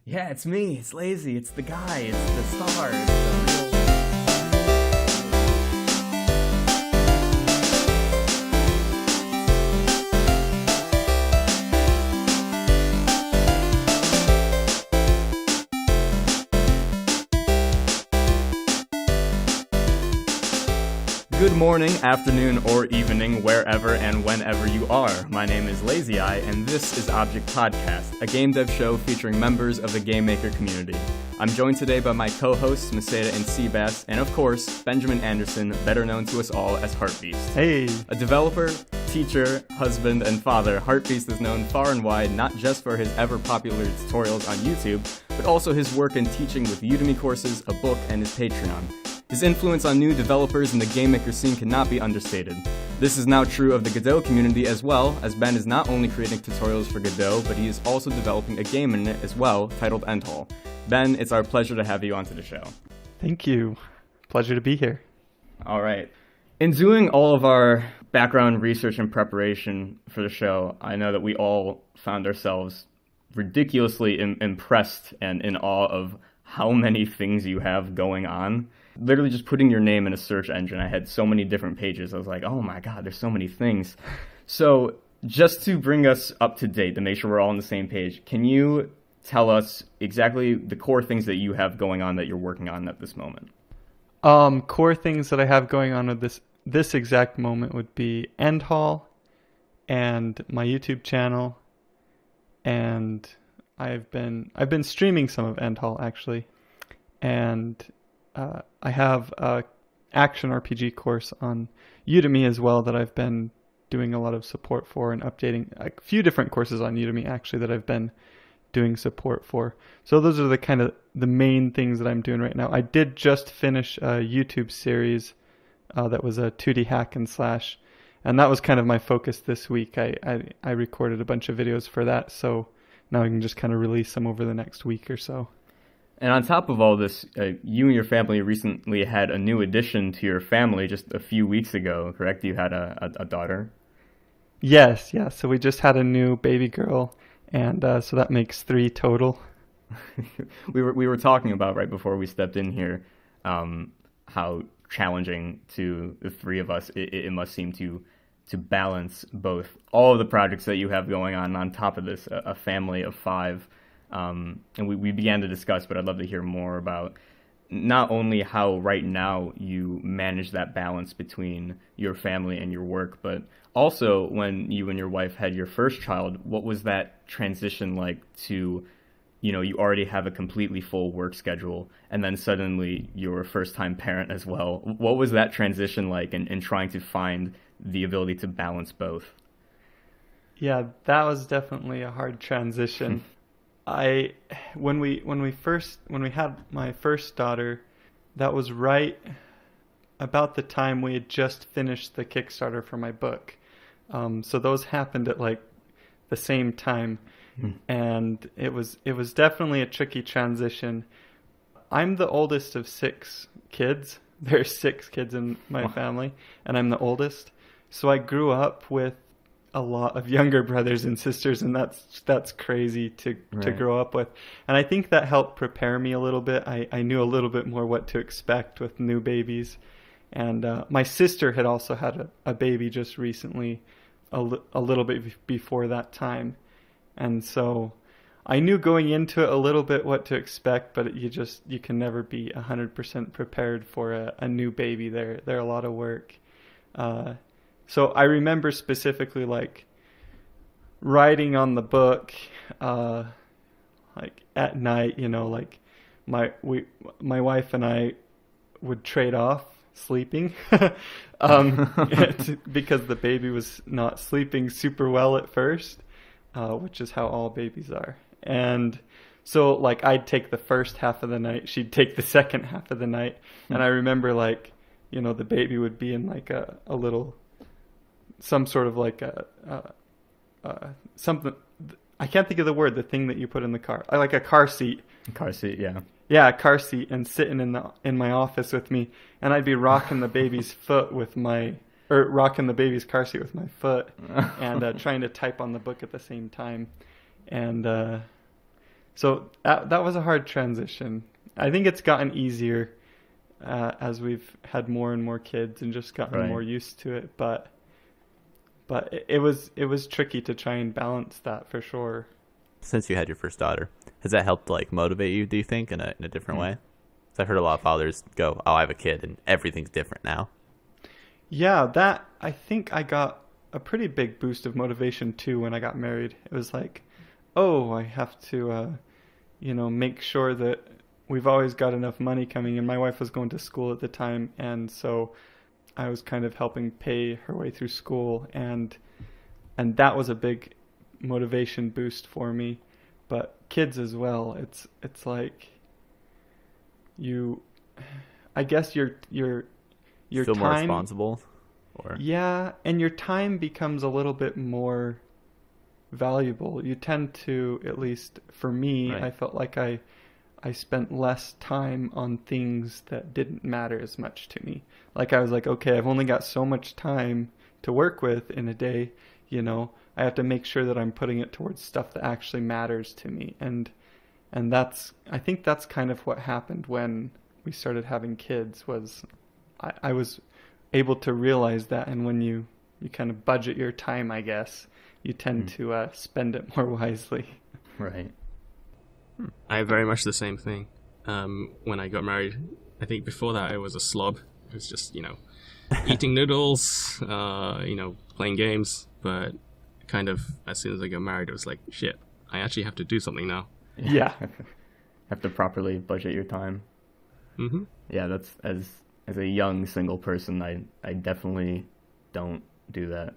Yeah, it's me. It's Lazy. It's the guy. It's the star. It's the real... Good morning, afternoon, or evening, wherever and whenever you are. My name is Lazy Eye, and this is Object Podcast, a game dev show featuring members of the GameMaker community. I'm joined today by my co-hosts, Maseda and Seabass, and of course, Benjamin Anderson, better known to us all as Heartbeast. Hey! A developer, teacher, husband, and father, Heartbeast is known far and wide not just for his ever-popular tutorials on YouTube, but also his work in teaching with Udemy courses, a book, and his Patreon. His influence on new developers in the GameMaker scene cannot be understated. This is now true of the Godot community as well, as Ben is not only creating tutorials for Godot, but he is also developing a game in it as well, titled Endhall. Ben, it's our pleasure to have you onto the show. Thank you. Pleasure to be here. All right. In doing all of our background research and preparation for the show, I know that we all found ourselves ridiculously impressed and in awe of how many things you have going on. Literally just putting your name in a search engine, I had so many different pages. I was like, oh my God, there's so many things. So just to bring us up to date, to make sure we're all on the same page, can you tell us exactly the core things that you have going on that you're working on at this moment? Core things that I have going on at this exact moment would be Endhall and my YouTube channel, and I've been streaming some of Endhall actually, and I have a action RPG course on Udemy as well that I've been doing a lot of support for and updating a few different courses on Udemy actually that I've been doing support for. So those are the main things that I'm doing right now. I did just finish a YouTube series that was a 2D hack and slash, and that was kind of my focus this week. I recorded a bunch of videos for that, so now I can just kind of release them over the next week or so. And on top of all this, you and your family recently had a new addition to your family just a few weeks ago, correct? You had a daughter? Yes. So we just had a new baby girl, and so that makes 3 total. We were talking about right before we stepped in here how challenging to the 3 of us it must seem to balance both all of the projects that you have going on top of this, a family of 5. And we began to discuss, but I'd love to hear more about not only how right now you manage that balance between your family and your work, but also when you and your wife had your first child, what was that transition like to, you already have a completely full work schedule, and then suddenly you're a first-time parent as well. What was that transition like in trying to find the ability to balance both? Yeah, that was definitely a hard transition. When we had my first daughter, that was right about the time we had just finished the Kickstarter for my book. So those happened at like the same time, and it was definitely a tricky transition. I'm the oldest of 6 kids. There's 6 kids in my family, and I'm the oldest. So I grew up with a lot of younger brothers and sisters, and that's crazy to grow up with. And I think that helped prepare me a little bit. I knew a little bit more what to expect with new babies. And my sister had also had a baby just recently, a little bit before that time. And so I knew going into it a little bit what to expect, but you can never be 100% prepared for a new baby. They're a lot of work. So I remember specifically like writing on the book, like at night, like my wife and I would trade off sleeping, because the baby was not sleeping super well at first, which is how all babies are. And so like I'd take the first half of the night, she'd take the second half of the night. And I remember like, the baby would be in like a little, some sort of like something, I can't think of the word, the thing that you put in the car, like a car seat. Car seat, yeah. Yeah, a car seat, and sitting in my office with me, and I'd be rocking the baby's rocking the baby's car seat with my foot, and trying to type on the book at the same time. And So that was a hard transition. I think it's gotten easier as we've had more and more kids and just gotten Right. more used to it. But it was tricky to try and balance that for sure. Since you had your first daughter, has that helped like motivate you, do you think, in a different way? 'Cause I've heard a lot of fathers go, "Oh, I have a kid and everything's different now." Yeah, that I think I got a pretty big boost of motivation too when I got married. It was like, oh, I have to, make sure that we've always got enough money coming in. My wife was going to school at the time, and so I was kind of helping pay her way through school, and that was a big motivation boost for me. But kids as well, it's like you, I guess your Feel more time, responsible, or yeah, and your time becomes a little bit more valuable. You tend to, at least for me, right? I felt like I spent less time on things that didn't matter as much to me. Like I was like, okay, I've only got so much time to work with in a day, I have to make sure that I'm putting it towards stuff that actually matters to me. And I think that's kind of what happened when we started having kids was I was able to realize that. And when you kind of budget your time, I guess, you tend to spend it more wisely. Right. I have very much the same thing. When I got married, I think before that I was a slob. It was just, eating noodles, playing games. But kind of as soon as I got married, it was like, shit, I actually have to do something now. Yeah. Have to properly budget your time. Mm-hmm. Yeah, that's as a young single person, I definitely don't do that.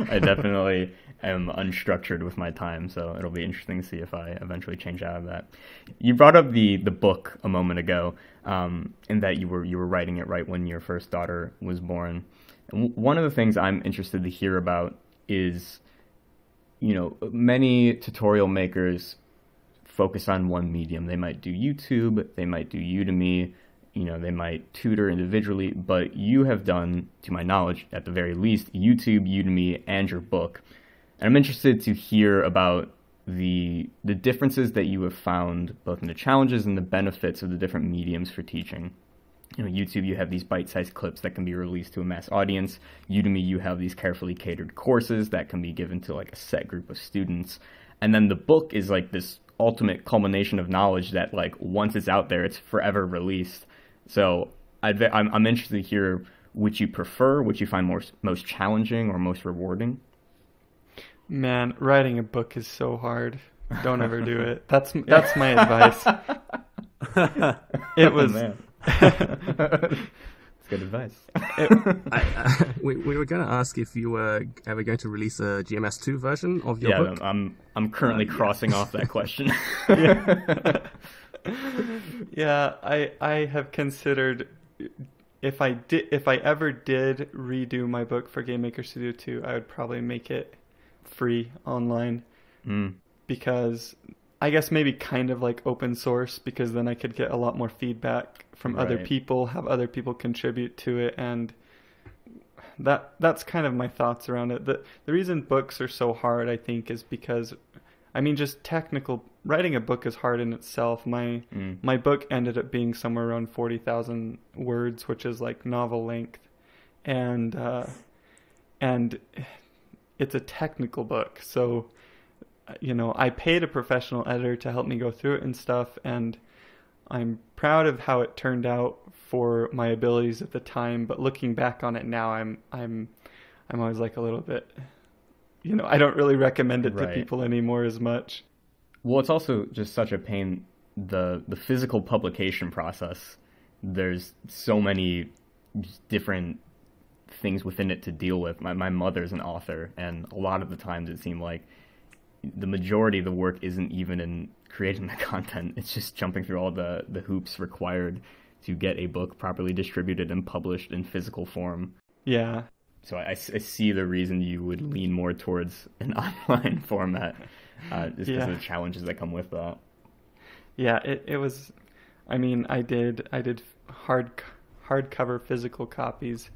I definitely am unstructured with my time, so it'll be interesting to see if I eventually change out of that. You brought up the book a moment ago, in that you were writing it right when your first daughter was born. And one of the things I'm interested to hear about is, many tutorial makers focus on one medium. They might do YouTube, they might do Udemy, they might tutor individually, but you have done, to my knowledge, at the very least, YouTube, Udemy, and your book. And I'm interested to hear about the differences that you have found, both in the challenges and the benefits of the different mediums for teaching. YouTube, you have these bite-sized clips that can be released to a mass audience. Udemy, you have these carefully catered courses that can be given to like a set group of students. And then the book is like this ultimate culmination of knowledge that like once it's out there, it's forever released. So I'm interested to hear which you prefer, which you find most challenging or most rewarding. Man, writing a book is so hard. Don't ever do it. That's my advice. It was. Oh, man. It's good advice. We were going to ask if you were ever going to release a GMS2 version of your book. I'm currently crossing off that question. Yeah, I have considered if I ever did redo my book for GameMaker Studio 2, I would probably make it free online, because I guess maybe kind of like open source, because then I could get a lot more feedback from other people, have other people contribute to it, and that's kind of my thoughts around it. The reason books are so hard, I think, is because, just technical writing a book is hard in itself. My book ended up being somewhere around 40,000 words, which is like novel length, and it's a technical book, so I paid a professional editor to help me go through it and stuff, and I'm proud of how it turned out for my abilities at the time. But looking back on it now, I'm always like a little bit, I don't really recommend it to people anymore as much. Well, it's also just such a pain, the physical publication process. There's so many different things within it to deal with. My mother's an author, and a lot of the times it seemed like the majority of the work isn't even in creating the content. It's just jumping through all the hoops required to get a book properly distributed and published in physical form. Yeah. So I see the reason you would lean more towards an online format, just because of the challenges that come with that. Yeah, it was. I did hardcover physical copies,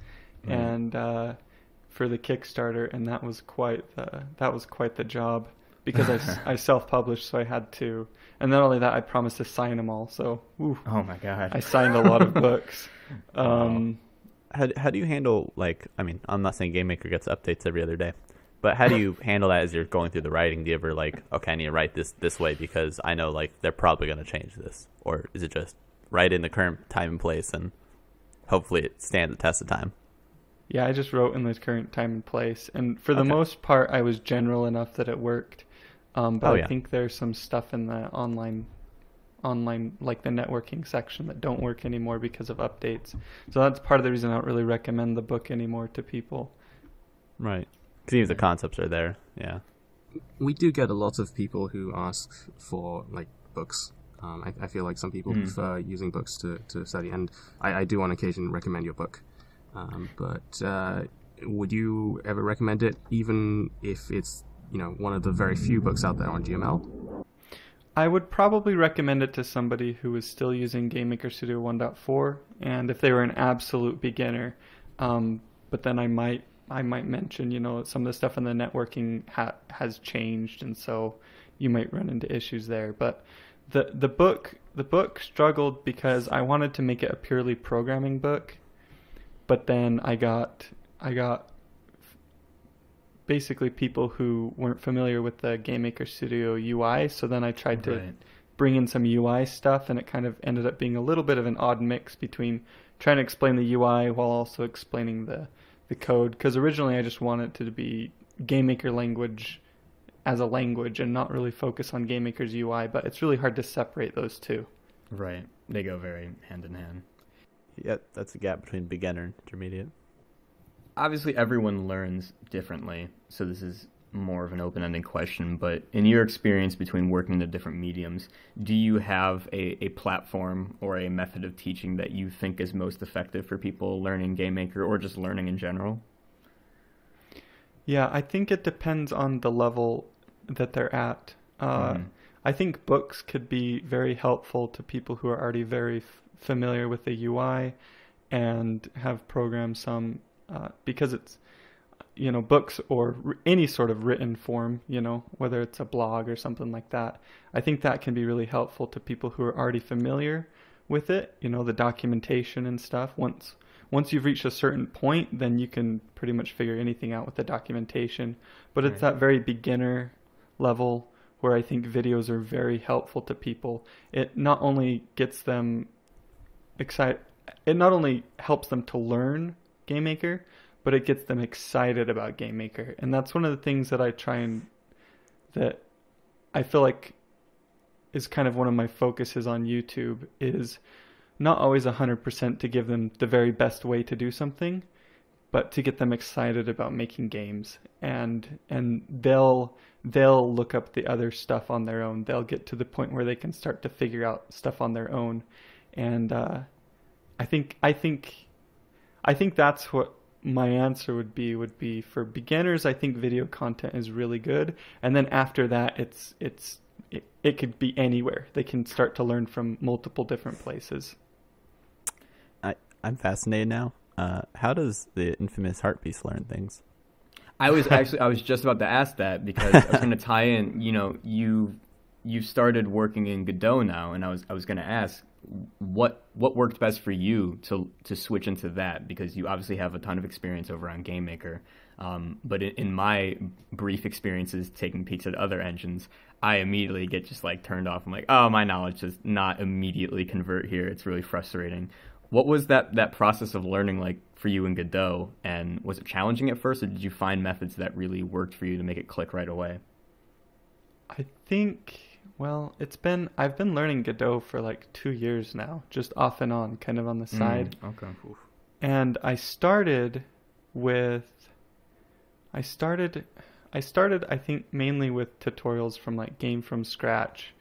and for the Kickstarter, and that was quite the job. because I self-published, so I had to. And not only that, I promised to sign them all. So, ooh, Oh my God. I signed a lot of books. Wow. How do you handle, like, I mean, I'm not saying GameMaker gets updates every other day, but how do you handle that as you're going through the writing? Do you ever like, okay, I need to write this way because I know like they're probably going to change this? Or is it just write in the current time and place and hopefully it stands the test of time? Yeah, I just wrote in the current time and place. And for the Okay. most part, I was general enough that it worked. But Oh, I yeah. think there's some stuff in the online, like the networking section that don't work anymore because of updates. So that's part of the reason I don't really recommend the book anymore to people. Right. Because even the concepts are there. Yeah. We do get a lot of people who ask for like books. I feel like some people prefer using books to study, and I do on occasion recommend your book. But would you ever recommend it, even if it's one of the very few books out there on GML? I would probably recommend it to somebody who is still using GameMaker Studio 1.4, and if they were an absolute beginner. But then I might mention, some of the stuff in the networking has changed, and so you might run into issues there. But the book struggled because I wanted to make it a purely programming book, but then I got basically people who weren't familiar with the GameMaker Studio UI, so then I tried to Right. bring in some UI stuff, and it kind of ended up being a little bit of an odd mix between trying to explain the UI while also explaining the code, because originally I just wanted it to be GameMaker language as a language and not really focus on GameMaker's UI, but it's really hard to separate those two. Right. They go very hand in hand. Yeah, that's the gap between beginner and intermediate. Obviously, everyone learns differently, so this is more of an open-ended question, but in your experience between working in the different mediums, do you have a platform or a method of teaching that you think is most effective for people learning GameMaker or just learning in general? Yeah, I think it depends on the level that they're at. I think books could be very helpful to people who are already very familiar with the UI and have programmed some, because it's, books or any sort of written form, whether it's a blog or something like that. I think that can be really helpful to people who are already familiar with it, the documentation and stuff. Once you've reached a certain point, then you can pretty much figure anything out with the documentation. But it's that very beginner level where I think videos are very helpful to people. It not only gets them excited, it not only helps them to learn GameMaker, but it gets them excited about GameMaker. And that's one of the things that that I feel like is kind of one of my focuses on YouTube, is not always 100% to give them the very best way to do something, but to get them excited about making games. And they'll look up the other stuff on their own. They'll get to the point where they can start to figure out stuff on their own. And I think that's what my answer would be for beginners. I think video content is really good, and then after that, it could be anywhere. They can start to learn from multiple different places. I'm fascinated now. How does the infamous Heartbeast learn things? I was just about to ask that, because I was going to tie in, you've started working in Godot now, and I was going to ask what worked best for you to switch into that, because you obviously have a ton of experience over on GameMaker. But in my brief experiences taking peeks at other engines, I immediately get just like turned off. I'm like, oh, my knowledge does not immediately convert here. It's really frustrating. What was that process of learning like for you in Godot, and was it challenging at first, or did you find methods that really worked for you to make it click right away? I think, well, I've been learning Godot for like 2 years now, just off and on, kind of on the side. Okay. And I started, I think mainly with tutorials from like Game From Scratch.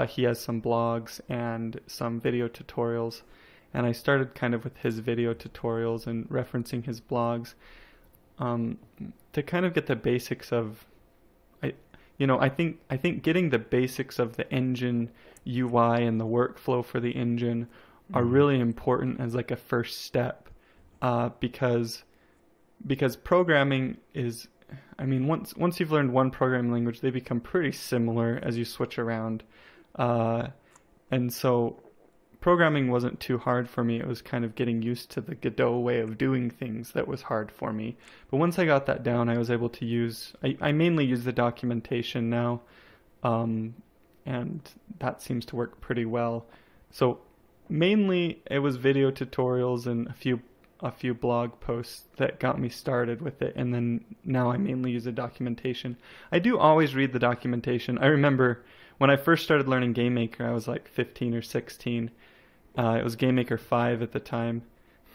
He has some blogs and some video tutorials, and I started kind of with his video tutorials and referencing his blogs to kind of get the basics of, I think getting the basics of the engine UI and the workflow for the engine are really important as like a first step, because programming is I mean, once you've learned one programming language, they become pretty similar as you switch around. And so programming wasn't too hard for me. It was kind of getting used to the Godot way of doing things that was hard for me. But once I got that down, I was able to I mainly use the documentation now, and that seems to work pretty well. So mainly it was video tutorials and a few blog posts that got me started with it, and then now I mainly use the documentation. I do always read the documentation. I remember when I first started learning GameMaker, I was like 15 or 16. It was GameMaker 5 at the time,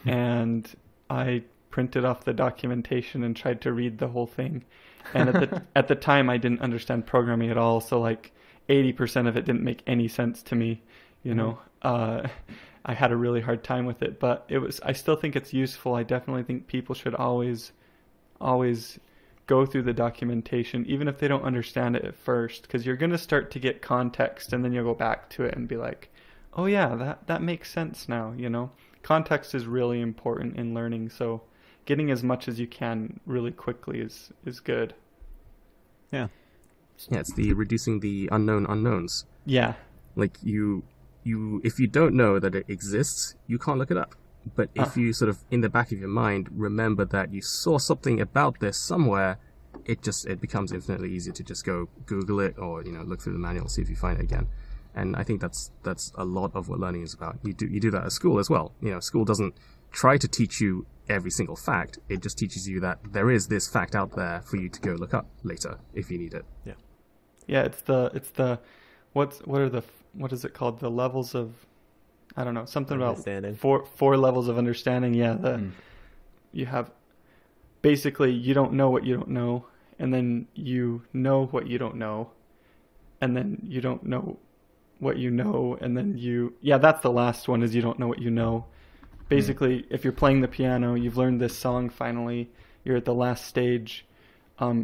and I printed off the documentation and tried to read the whole thing. And at the time, I didn't understand programming at all, so like 80% of it didn't make any sense to me. You know, I had a really hard time with it, but I still think it's useful. I definitely think people should always go through the documentation, even if they don't understand it at first, because you're going to start to get context, and then you'll go back to it and be like, oh yeah, that makes sense now, you know? Context is really important in learning, so getting as much as you can really quickly is good. Yeah. Yeah, it's the reducing the unknown unknowns. Yeah. Like if you don't know that it exists, you can't look it up. But if you sort of, in the back of your mind, remember that you saw something about this somewhere, it becomes infinitely easier to just go Google it or, look through the manual, see if you find it again. And I think that's a lot of what learning is about. You do that at school as well. School doesn't try to teach you every single fact. It just teaches you that there is this fact out there for you to go look up later if you need it. Yeah. Yeah, it's the what is it called? The levels of, I don't know, something about four levels of understanding. Yeah, you have basically you don't know what you don't know, and then you know what you don't know, and then you don't know what you know, and then that's the last one, is you don't know what you know. Basically, if you're playing the piano, you've learned this song finally, you're at the last stage,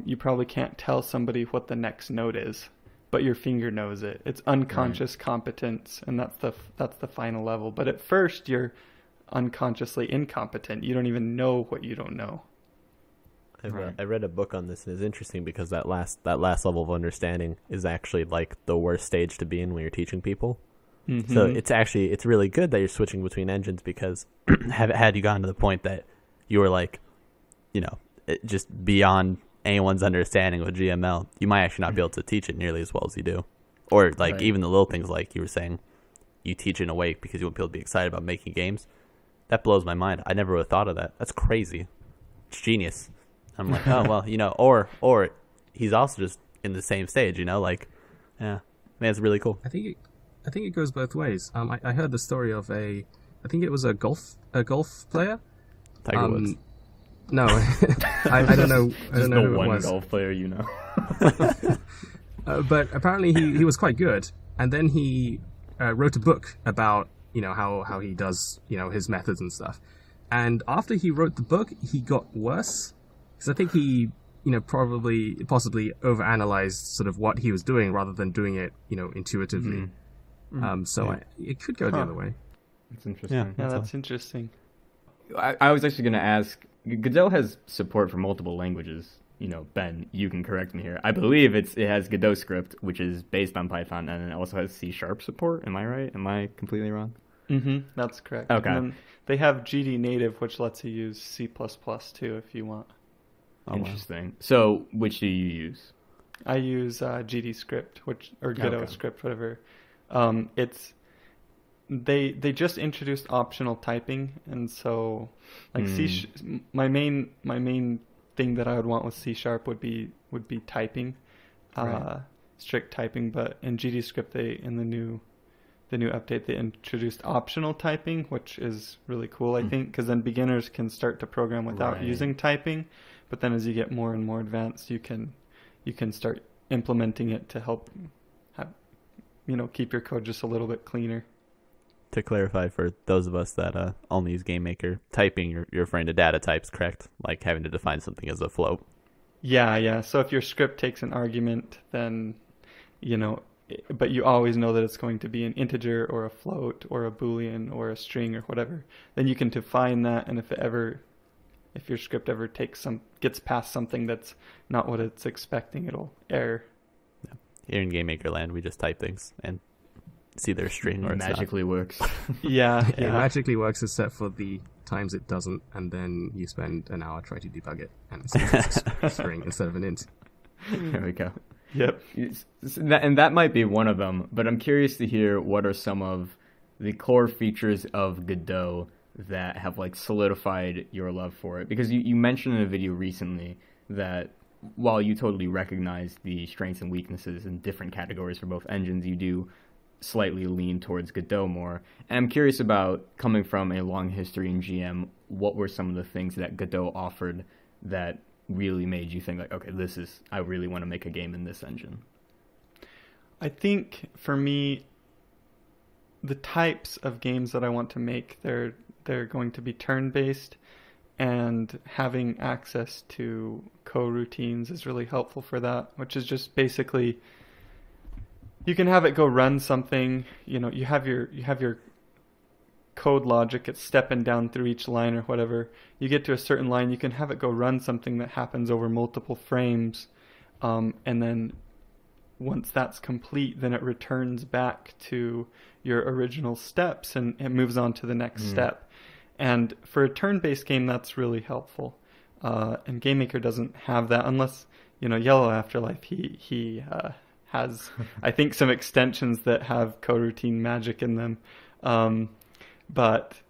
you probably can't tell somebody what the next note is, but your finger knows it. It's unconscious competence, and that's the final level. But at first, you're unconsciously incompetent. You don't even know what you don't know. I read a book on this, and it's interesting because that last level of understanding is actually like the worst stage to be in when you're teaching people. Mm-hmm. So it's really good that you're switching between engines, because had you gotten to the point that you were like, just beyond anyone's understanding with GML, you might actually not be able to teach it nearly as well as you do. Or like even the little things, like you were saying, you teach in a way because you want people to be excited about making games. That blows my mind. I never would have thought of that. That's crazy. It's genius. I'm like, oh, well, or he's also just in the same stage, like, yeah, man, it's really cool. I think it goes both ways. I heard the story of I think it was a golf player. Tiger Woods. No, I don't know. I don't know no who one it was. golf player, But apparently he was quite good, and then he wrote a book about how he does his methods and stuff. And after he wrote the book, he got worse, because I think he possibly overanalyzed sort of what he was doing rather than doing it intuitively. It could go the other way. That's interesting. Yeah, that's interesting. I was actually going to ask, Godot has support for multiple languages. Ben, you can correct me here. I believe it has Godot script, which is based on Python, and it also has C# support. Am I right? Am I completely wrong? Mm-hmm. That's correct. Okay. And then they have GD native, which lets you use C++ too if you want. Interesting. Wow. So, which do you use? I use GD script, or Godot script, whatever. They just introduced optional typing, and so like my main thing that I would want with C# would be typing, strict typing. But in GD script, in the new update, they introduced optional typing, which is really cool, I think, because then beginners can start to program without using typing. But then as you get more and more advanced, you can start implementing it to help keep your code just a little bit cleaner. To clarify for those of us that only use GameMaker, typing, you're referring to data types, correct? Like having to define something as a float. Yeah. So if your script takes an argument, then, but you always know that it's going to be an integer or a float or a Boolean or a string or whatever, then you can define that, and if it ever if your script ever gets past something that's not what it's expecting, it'll error. Yeah. Here in GameMaker land, we just type things and see their string or magically works. Yeah. It magically works except for the times it doesn't, and then you spend an hour trying to debug it, and it's a string instead of an int. There we go. Yep. And that might be one of them, but I'm curious to hear what are some of the core features of Godot that have like solidified your love for it. Because you mentioned in a video recently that while you totally recognize the strengths and weaknesses in different categories for both engines, you do slightly lean towards Godot more. And I'm curious about, coming from a long history in GM, what were some of the things that Godot offered that really made you think like, okay, I really want to make a game in this engine? I think for me, the types of games that I want to make, they're going to be turn-based, and having access to coroutines is really helpful for that, which is just basically you can have it go run something, you have your code logic, it's stepping down through each line or whatever. You get to a certain line, you can have it go run something that happens over multiple frames, and then once that's complete, then it returns back to your original steps and it moves on to the next step. And for a turn-based game, that's really helpful. And GameMaker doesn't have that, unless, Yellow Afterlife, he has, I think, some extensions that have coroutine magic in them. But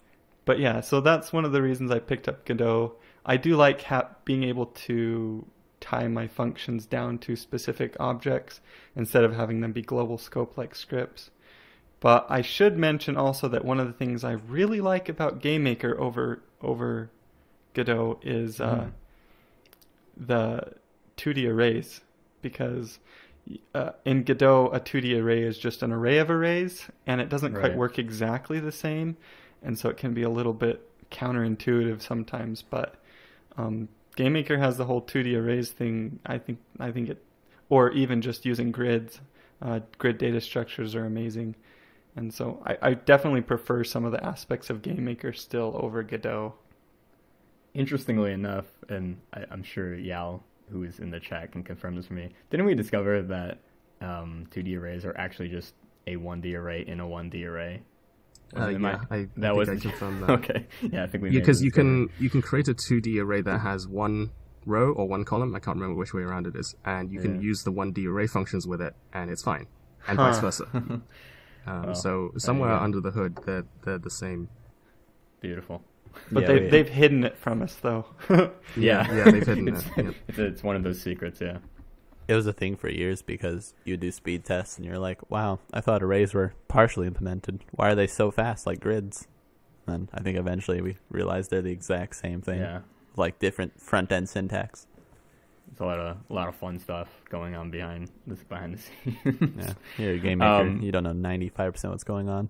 yeah, so that's one of the reasons I picked up Godot. I do like being able to tie my functions down to specific objects instead of having them be global scope like scripts. But I should mention also that one of the things I really like about GameMaker over Godot is the 2D arrays, because in Godot a 2D array is just an array of arrays, and it doesn't quite work exactly the same, and so it can be a little bit counterintuitive sometimes. But GameMaker has the whole 2D arrays thing. I think it, or even just using grids, grid data structures are amazing. And so I definitely prefer some of the aspects of GameMaker still over Godot. Interestingly enough, and I'm sure Yao, who is in the chat, can confirm this for me, didn't we discover that 2D arrays are actually just a 1D array in a 1D array? I confirmed that. Okay, yeah, I think we because you can create a 2D array that has one row or one column. I can't remember which way around it is, and you can use the 1D array functions with it, and it's fine, and vice versa. So somewhere under the hood, they're the same. Beautiful. But they've hidden it from us, though. Yeah, they've hidden it. Yep. It's one of those secrets, yeah. It was a thing for years because you do speed tests and you're like, wow, I thought arrays were partially implemented. Why are they so fast like grids? And I think eventually we realized they're the exact same thing. Yeah. Like different front-end syntax. It's a lot of fun stuff going on behind the scenes. Yeah, you're a game maker. You don't know 95% what's going on.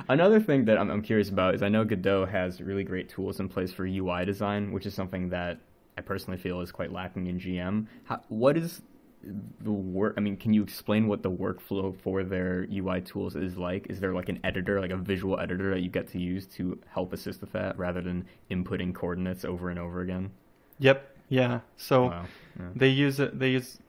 Another thing that I'm curious about is I know Godot has really great tools in place for UI design, which is something that I personally feel is quite lacking in GM. What is the work? I mean, can you explain what the workflow for their UI tools is like? Is there like an editor, like a visual editor that you get to use to help assist with that rather than inputting coordinates over and over again? Yep. Yeah. So Wow. Yeah. they use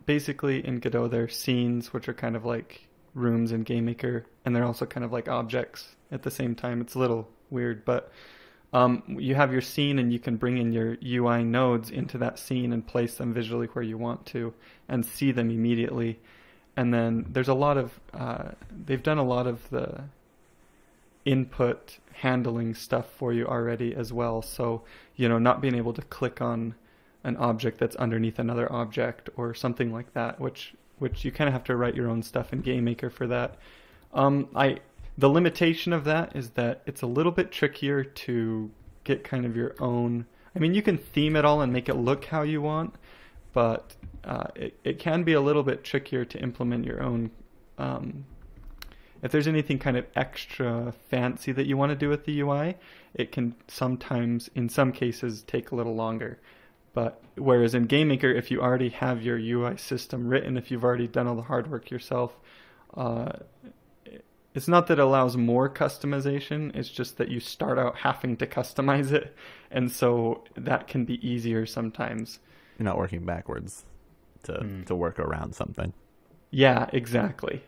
basically in Godot, they're scenes, which are kind of like rooms in GameMaker, and they're also kind of like objects at the same time. It's a little weird, but you have your scene, and you can bring in your UI nodes into that scene and place them visually where you want to and see them immediately. And then there's a lot of they've done a lot of the input handling stuff for you already as well. So, not being able to click on an object that's underneath another object or something like that, which you kind of have to write your own stuff in GameMaker for that. The limitation of that is that it's a little bit trickier to get kind of your own. I mean, you can theme it all and make it look how you want, but it can be a little bit trickier to implement your own. If there's anything kind of extra fancy that you want to do with the UI, it can sometimes, in some cases, take a little longer. But whereas in GameMaker, if you already have your UI system written, if you've already done all the hard work yourself, it's not that it allows more customization, it's just that you start out having to customize it, and so that can be easier sometimes. You're not working backwards to work around something. Yeah, exactly.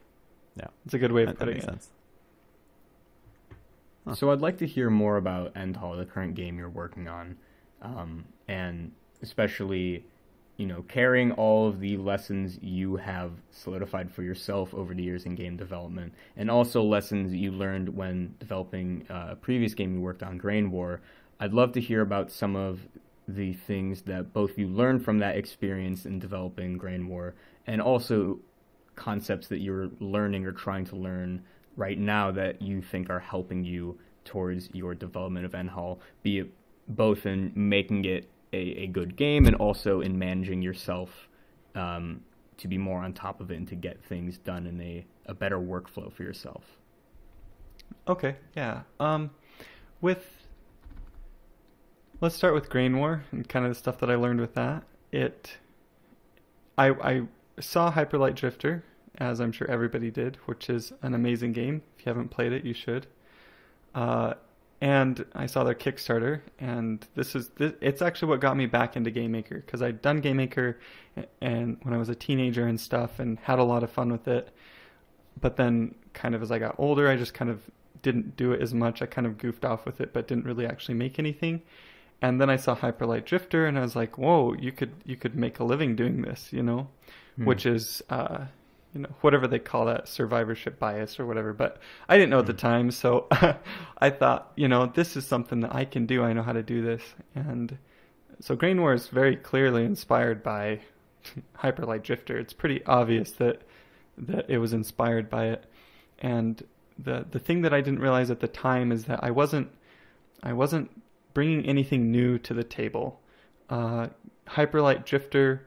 Yeah. It's a good way of That putting makes it. sense. Huh. So I'd like to hear more about Endhall, the current game you're working on, and especially, carrying all of the lessons you have solidified for yourself over the years in game development, and also lessons you learned when developing a previous game you worked on, Grain War. I'd love to hear about some of the things that both you learned from that experience in developing Grain War, and also concepts that you're learning or trying to learn right now that you think are helping you towards your development of Endhall, be it both in making it a good game and also in managing yourself to be more on top of it and to get things done in a better workflow for yourself. Okay, yeah. Let's start with Grain War and kind of the stuff that I learned with that. I saw Hyperlight Drifter, as I'm sure everybody did, which is an amazing game. If you haven't played it, you should. And I saw their Kickstarter, and it's actually what got me back into GameMaker, because I'd done GameMaker and when I was a teenager and stuff, and had a lot of fun with it. But then, kind of as I got older, I just kind of didn't do it as much. I kind of goofed off with it, but didn't really actually make anything. And then I saw Hyperlight Drifter, and I was like, "Whoa, you could make a living doing this," which is whatever they call that, survivorship bias or whatever. But I didn't know at the time, so I thought, this is something that I can do. I know how to do this. And so Grain War is very clearly inspired by Hyperlight Drifter. It's pretty obvious that it was inspired by it. And the thing that I didn't realize at the time is that I wasn't bringing anything new to the table. Hyperlight Drifter,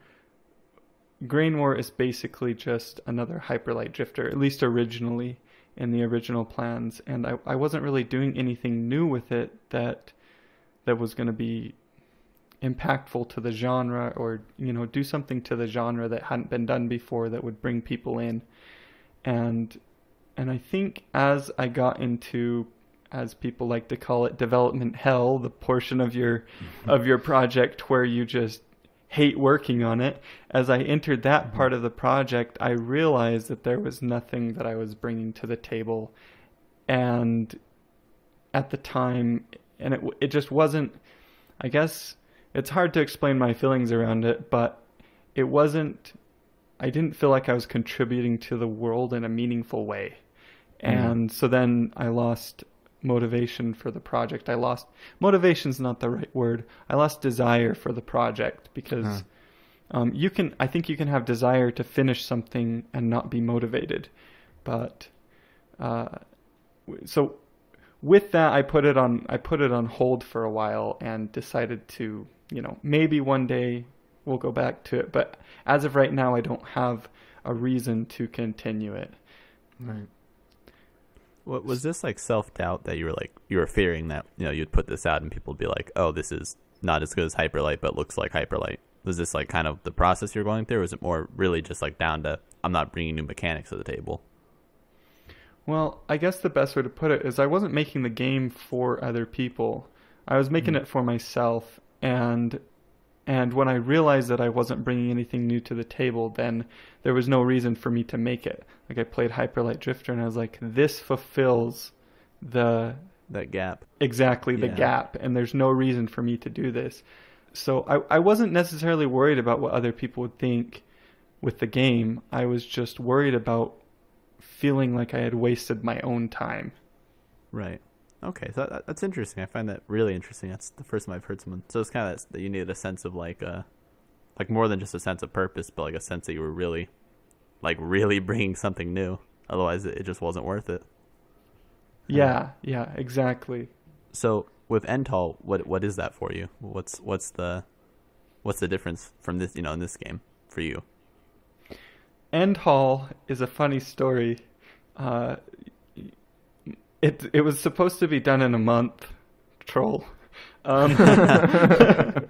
Grain War is basically just another Hyperlight Drifter, at least originally in the original plans, and I wasn't really doing anything new with it that was going to be impactful to the genre, or do something to the genre that hadn't been done before that would bring people in. And I think as I got into, as people like to call it, development hell, the portion of your project where you just hate working on it, as I entered that part of the project, I realized that there was nothing that I was bringing to the table. And at the time, and it just wasn't, I guess it's hard to explain my feelings around it, but it wasn't, I didn't feel like I was contributing to the world in a meaningful way. And so then I lost motivation for the project. Motivation's not the right word. I lost desire for the project, because I think you can have desire to finish something and not be motivated. But so with that, I put it on hold for a while and decided to, maybe one day we'll go back to it. But as of right now, I don't have a reason to continue it. Right. What was this like self-doubt that you were fearing that you'd put this out and people would be like, oh, this is not as good as Hyperlight but looks like Hyperlight? Was this like kind of the process you're going through, or was it more really just like down to I'm not bringing new mechanics to the table? Well, I guess the best way to put it is I wasn't making the game for other people. I was making it for myself, and when I realized that I wasn't bringing anything new to the table, then there was no reason for me to make it. Like, I played Hyperlight Drifter, and I was like, this fulfills that gap. Exactly, the gap, and there's no reason for me to do this. So I wasn't necessarily worried about what other people would think with the game. I was just worried about feeling like I had wasted my own time. Right. Okay, so that's interesting. I find that really interesting. That's the first time I've heard someone. So it's kind of that you needed a sense of like more than just a sense of purpose, but like a sense that you were really bringing something new. Otherwise, it just wasn't worth it. Yeah, exactly. So with Endhall, what is that for you? What's the difference from this, in this game for you? Endhall is a funny story. It was supposed to be done in a month. Troll. Yeah,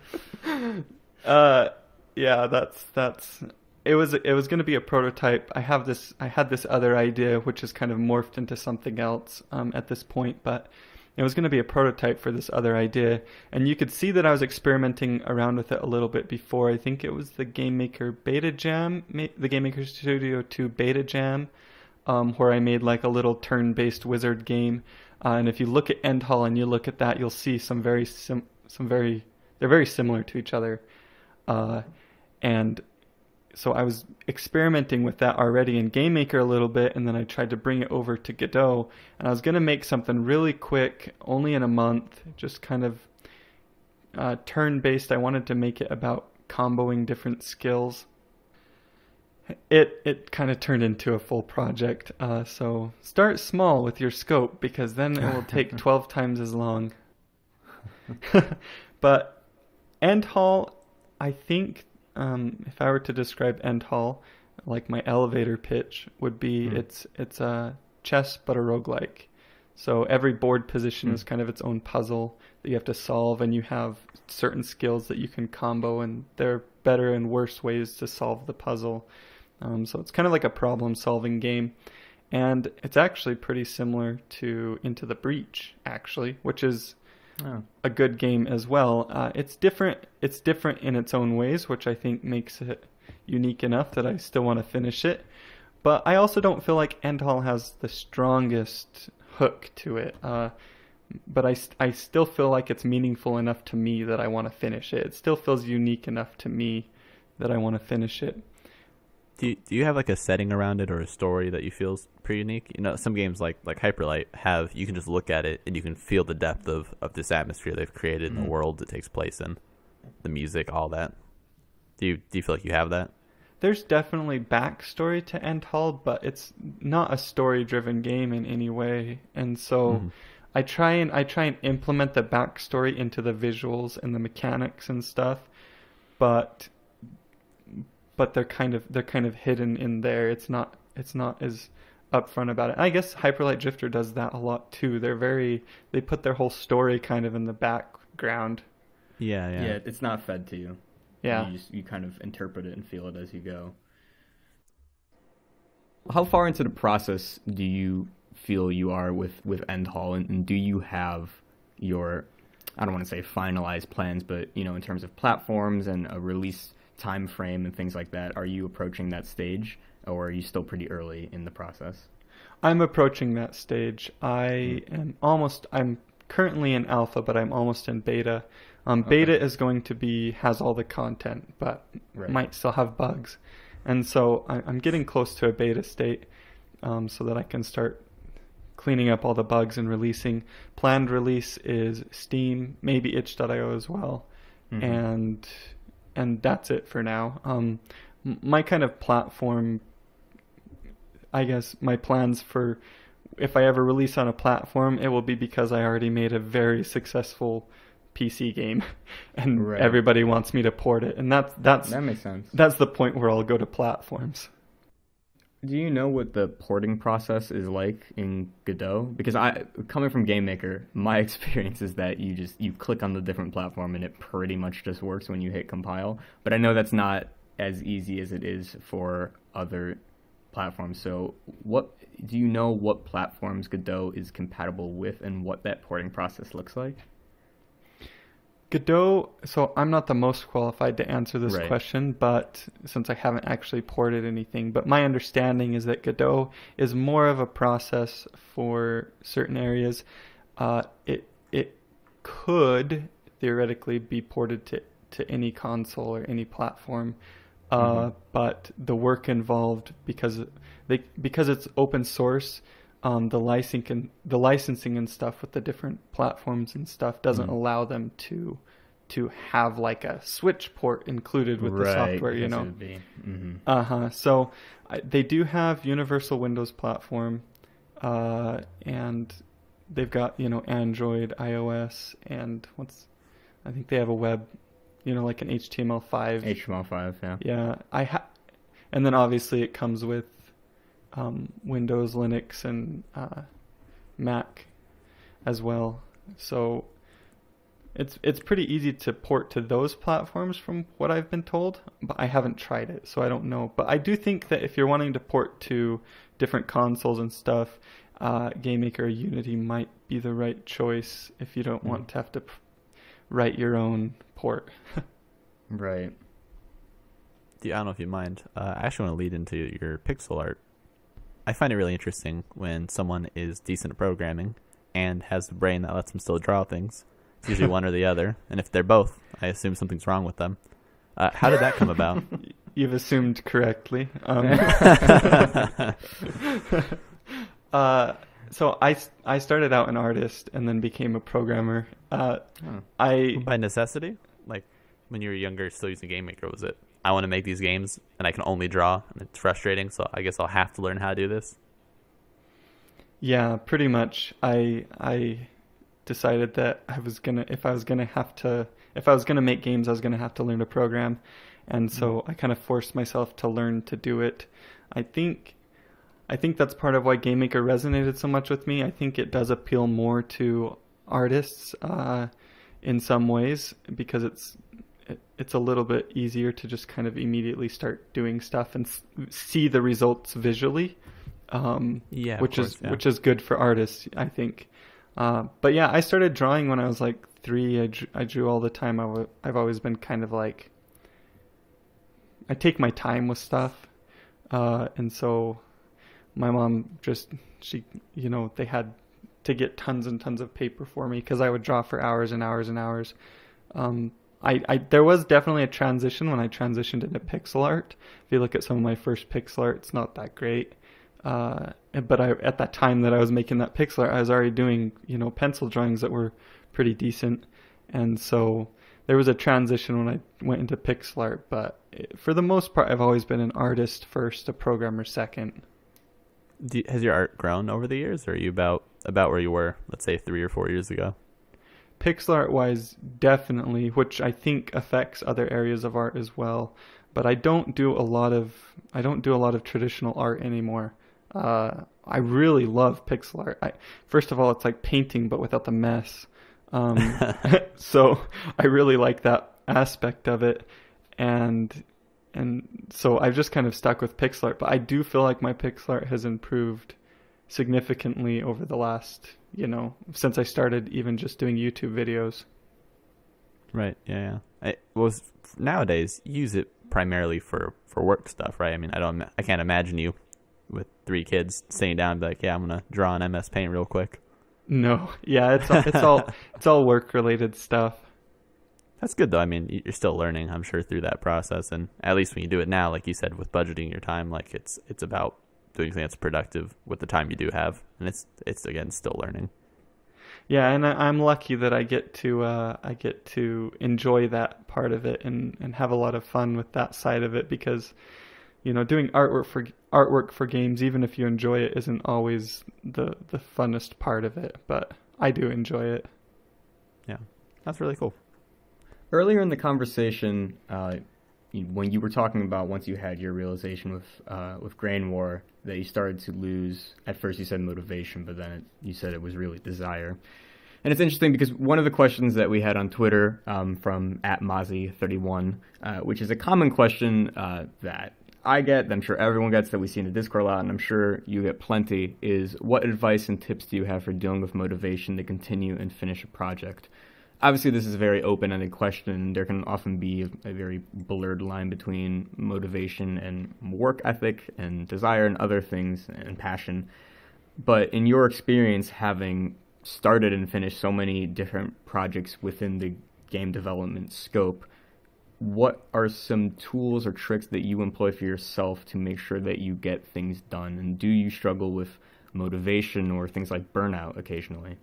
that's it was going to be a prototype. I had this other idea which has kind of morphed into something else at this point, but it was going to be a prototype for this other idea, and you could see that I was experimenting around with it a little bit before. I think it was the GameMaker Beta Jam, the GameMaker Studio 2 Beta Jam, where I made like a little turn-based wizard game. And if you look at Endhall and you look at that, you'll see they're very similar to each other. And so I was experimenting with that already in GameMaker a little bit, and then I tried to bring it over to Godot, and I was going to make something really quick, only in a month, just kind of turn-based. I wanted to make it about comboing different skills. It kind of turned into a full project, so start small with your scope, because then it will take 12 times as long. But Endhall, I think... if I were to describe Endhall, like my elevator pitch would be, it's a chess but a roguelike. So every board position is kind of its own puzzle that you have to solve, and you have certain skills that you can combo, and there are better and worse ways to solve the puzzle. So it's kind of like a problem-solving game, and it's actually pretty similar to Into the Breach, actually, which is a good game as well. It's different in its own ways, which I think makes it unique enough that I still want to finish it. But I also don't feel like Endhall has the strongest hook to it. But I still feel like it's meaningful enough to me that I want to finish it. It still feels unique enough to me that I want to finish it. Do you have like a setting around it or a story that you feel is pretty unique? You know, some games like Hyperlight you can just look at it and you can feel the depth of this atmosphere they've created in the world it takes place in, the music, all that. Do you feel like you have that? There's definitely backstory to Endhall, but it's not a story-driven game in any way, and so I try and implement the backstory into the visuals and the mechanics and stuff, but they're kind of hidden in there. It's not as upfront about it. I guess Hyperlight Drifter does that a lot too. They put their whole story kind of in the background. Yeah. It's not fed to you. Yeah. You kind of interpret it and feel it as you go. How far into the process do you feel you are with Endhall, and do you have your, I don't want to say finalized plans, but in terms of platforms and a release time frame and things like that, are you approaching that stage, or are you still pretty early in the process? I'm approaching that stage. I'm currently in alpha, but I'm almost in beta. Beta is going to has all the content, but might still have bugs. And so I'm getting close to a beta state, so that I can start cleaning up all the bugs and releasing. Planned release is Steam, maybe itch.io as well. And that's it for now. My kind of platform, I guess my plans for if I ever release on a platform, it will be because I already made a very successful PC game and everybody wants me to port it. And that makes sense. That's the point where I'll go to platforms. Do you know what the porting process is like in Godot? Because coming from GameMaker, my experience is that you click on the different platform and it pretty much just works when you hit compile. But I know that's not as easy as it is for other platforms. So do you know what platforms Godot is compatible with and what that porting process looks like? Godot, so I'm not the most qualified to answer this question, but since I haven't actually ported anything, but my understanding is that Godot is more of a process for certain areas. It could theoretically be ported to any console or any platform, but the work involved, because it's open source, the licensing and stuff with the different platforms and stuff doesn't allow them to have like a Switch port included with the software, So they do have Universal Windows Platform, and they've got Android, iOS, and I think they have a web, like an HTML5. HTML5, yeah. Yeah, and then obviously it comes with Windows, Linux, and Mac as well. So It's pretty easy to port to those platforms from what I've been told, but I haven't tried it, so I don't know. But I do think that if you're wanting to port to different consoles and stuff, GameMaker or Unity might be the right choice if you don't want to have to write your own port. Right. I don't know if you mind. I actually want to lead into your pixel art. I find it really interesting when someone is decent at programming and has the brain that lets them still draw things. It's usually one or the other. And if they're both, I assume something's wrong with them. How did that come about? You've assumed correctly. So I started out an artist and then became a programmer. By necessity? Like when you were younger, still using GameMaker, was it, I want to make these games and I can only draw and it's frustrating, so I guess I'll have to learn how to do this? Yeah, pretty much. I decided that if I was gonna make games, I was gonna have to learn to program, and so I kind of forced myself to learn to do it. I think that's part of why GameMaker resonated so much with me. I think it does appeal more to artists in some ways because it's a little bit easier to just kind of immediately start doing stuff and see the results visually. Which is good for artists, I think. But yeah, I started drawing when I was like 3. I drew all the time. I've always been kind of like, I take my time with stuff, and so my mom they had to get tons and tons of paper for me because I would draw for hours and hours and hours. There was definitely a transition when I transitioned into pixel art. If you look at some of my first pixel art, it's not that great. But at that time that I was making that pixel art, I was already doing, pencil drawings that were pretty decent. And so there was a transition when I went into pixel art. But for the most part, I've always been an artist first, a programmer second. Has your art grown over the years, or are you about where you were, let's say 3 or 4 years ago? Pixel art wise, definitely, which I think affects other areas of art as well. But I don't do a lot of traditional art anymore. I really love pixel art. First of all, it's like painting but without the mess. So I really like that aspect of it, and so I've just kind of stuck with pixel art. But I do feel like my pixel art has improved significantly over the last, since I started even just doing YouTube videos. Right. Yeah. Nowadays you use it primarily for work stuff, right? I mean, I can't imagine you with 3 kids sitting down and be like, yeah, I'm gonna draw an MS Paint real quick. No, yeah, it's all work related stuff. That's good though. I mean, you're still learning, I'm sure, through that process, and at least when you do it now, like you said, with budgeting your time, like it's about doing something that's productive with the time you do have, and it's again still learning. Yeah, and I'm lucky that I get to enjoy that part of it and have a lot of fun with that side of it, because doing artwork for games, even if you enjoy it, isn't always the funnest part of it, but I do enjoy it. Yeah, that's really cool. Earlier in the conversation, when you were talking about once you had your realization with Grain War, that you started to lose, at first you said motivation, but then you said it was really desire. And it's interesting because one of the questions that we had on Twitter from @Mozzie31, which is a common question that I get, that I'm sure everyone gets, that we see in the Discord a lot, and I'm sure you get plenty, is what advice and tips do you have for dealing with motivation to continue and finish a project? Obviously, this is a very open-ended question. There can often be a very blurred line between motivation and work ethic and desire and other things and passion. But in your experience, having started and finished so many different projects within the game development scope, what are some tools or tricks that you employ for yourself to make sure that you get things done? And do you struggle with motivation or things like burnout occasionally?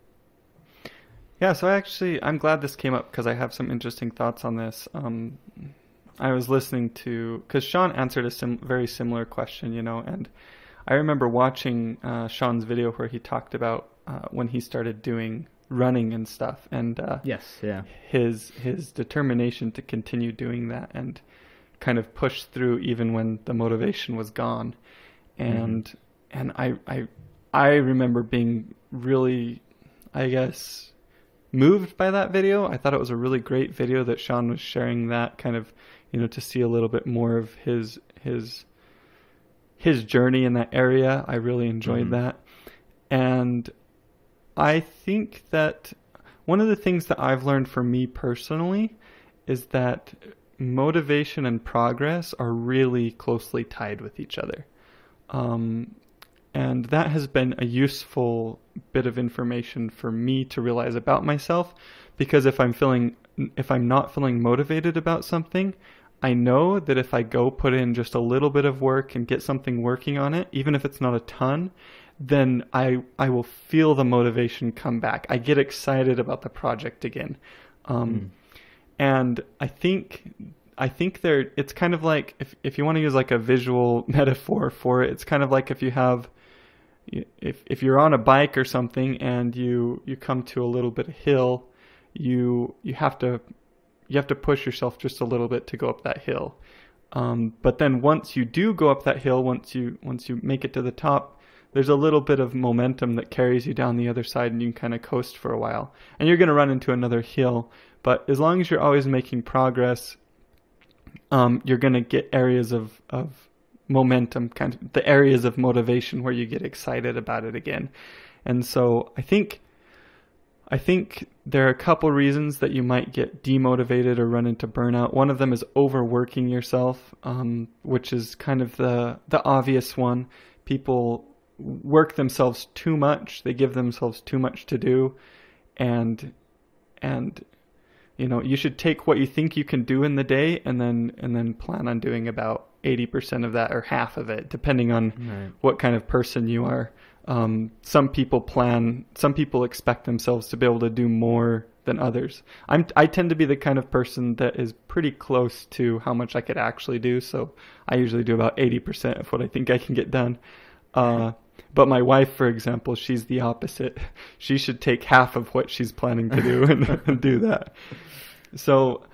Yeah, so I'm glad this came up because I have some interesting thoughts on this. I was listening because Sean answered a very similar question, and I remember watching Sean's video where he talked about when he started doing running and stuff, and his determination to continue doing that and kind of push through even when the motivation was gone. And I remember being really, I guess, moved by that video. I thought it was a really great video that Sean was sharing, that kind of, to see a little bit more of his journey in that area. I really enjoyed that. And I think that one of the things that I've learned for me personally is that motivation and progress are really closely tied with each other. And that has been a useful bit of information for me to realize about myself, because if I'm not feeling motivated about something, I know that if I go put in just a little bit of work and get something working on it, even if it's not a ton, then I will feel the motivation come back. I get excited about the project again. And I think it's kind of like, if you want to use like a visual metaphor for it, it's kind of like if you're on a bike or something and you come to a little bit of hill, you have to push yourself just a little bit to go up that hill. But then once you do go up that hill, once you make it to the top, there's a little bit of momentum that carries you down the other side, and you can kind of coast for a while. And you're going to run into another hill, but as long as you're always making progress, you're going to get areas of momentum, kind of the areas of motivation where you get excited about it again. And so I think there are a couple reasons that you might get demotivated or run into burnout. One of them is overworking yourself, which is kind of the obvious one. People work themselves too much. They give themselves too much to do, and you should take what you think you can do in the day and then plan on doing about 80% of that or half of it, depending on what kind of person you are. Some people expect themselves to be able to do more than others. I tend to be the kind of person that is pretty close to how much I could actually do. So I usually do about 80% of what I think I can get done. But my wife, for example, she's the opposite. She should take half of what she's planning to do and do that. So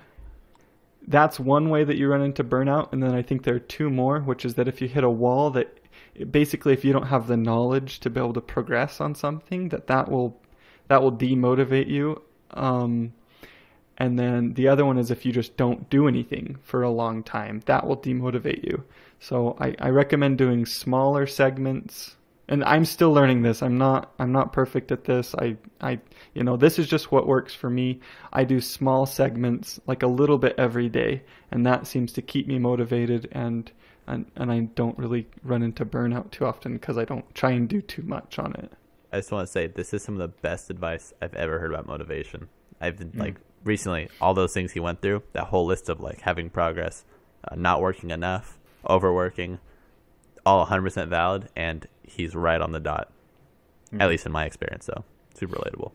that's one way that you run into burnout. And then I think there are two more, which is that if you hit a wall, that basically if you don't have the knowledge to be able to progress on something, that will demotivate you. And then the other one is if you just don't do anything for a long time, that will demotivate you. So I recommend doing smaller segments. And I'm still learning this. I'm not perfect at this. This is just what works for me. I do small segments, like a little bit every day, and that seems to keep me motivated, and I don't really run into burnout too often because I don't try and do too much on it. I just want to say this is some of the best advice I've ever heard about motivation. I've been recently, all those things he went through, that whole list of like having progress, not working enough, overworking, all 100% valid, and he's right on the dot, at least in my experience. So super relatable.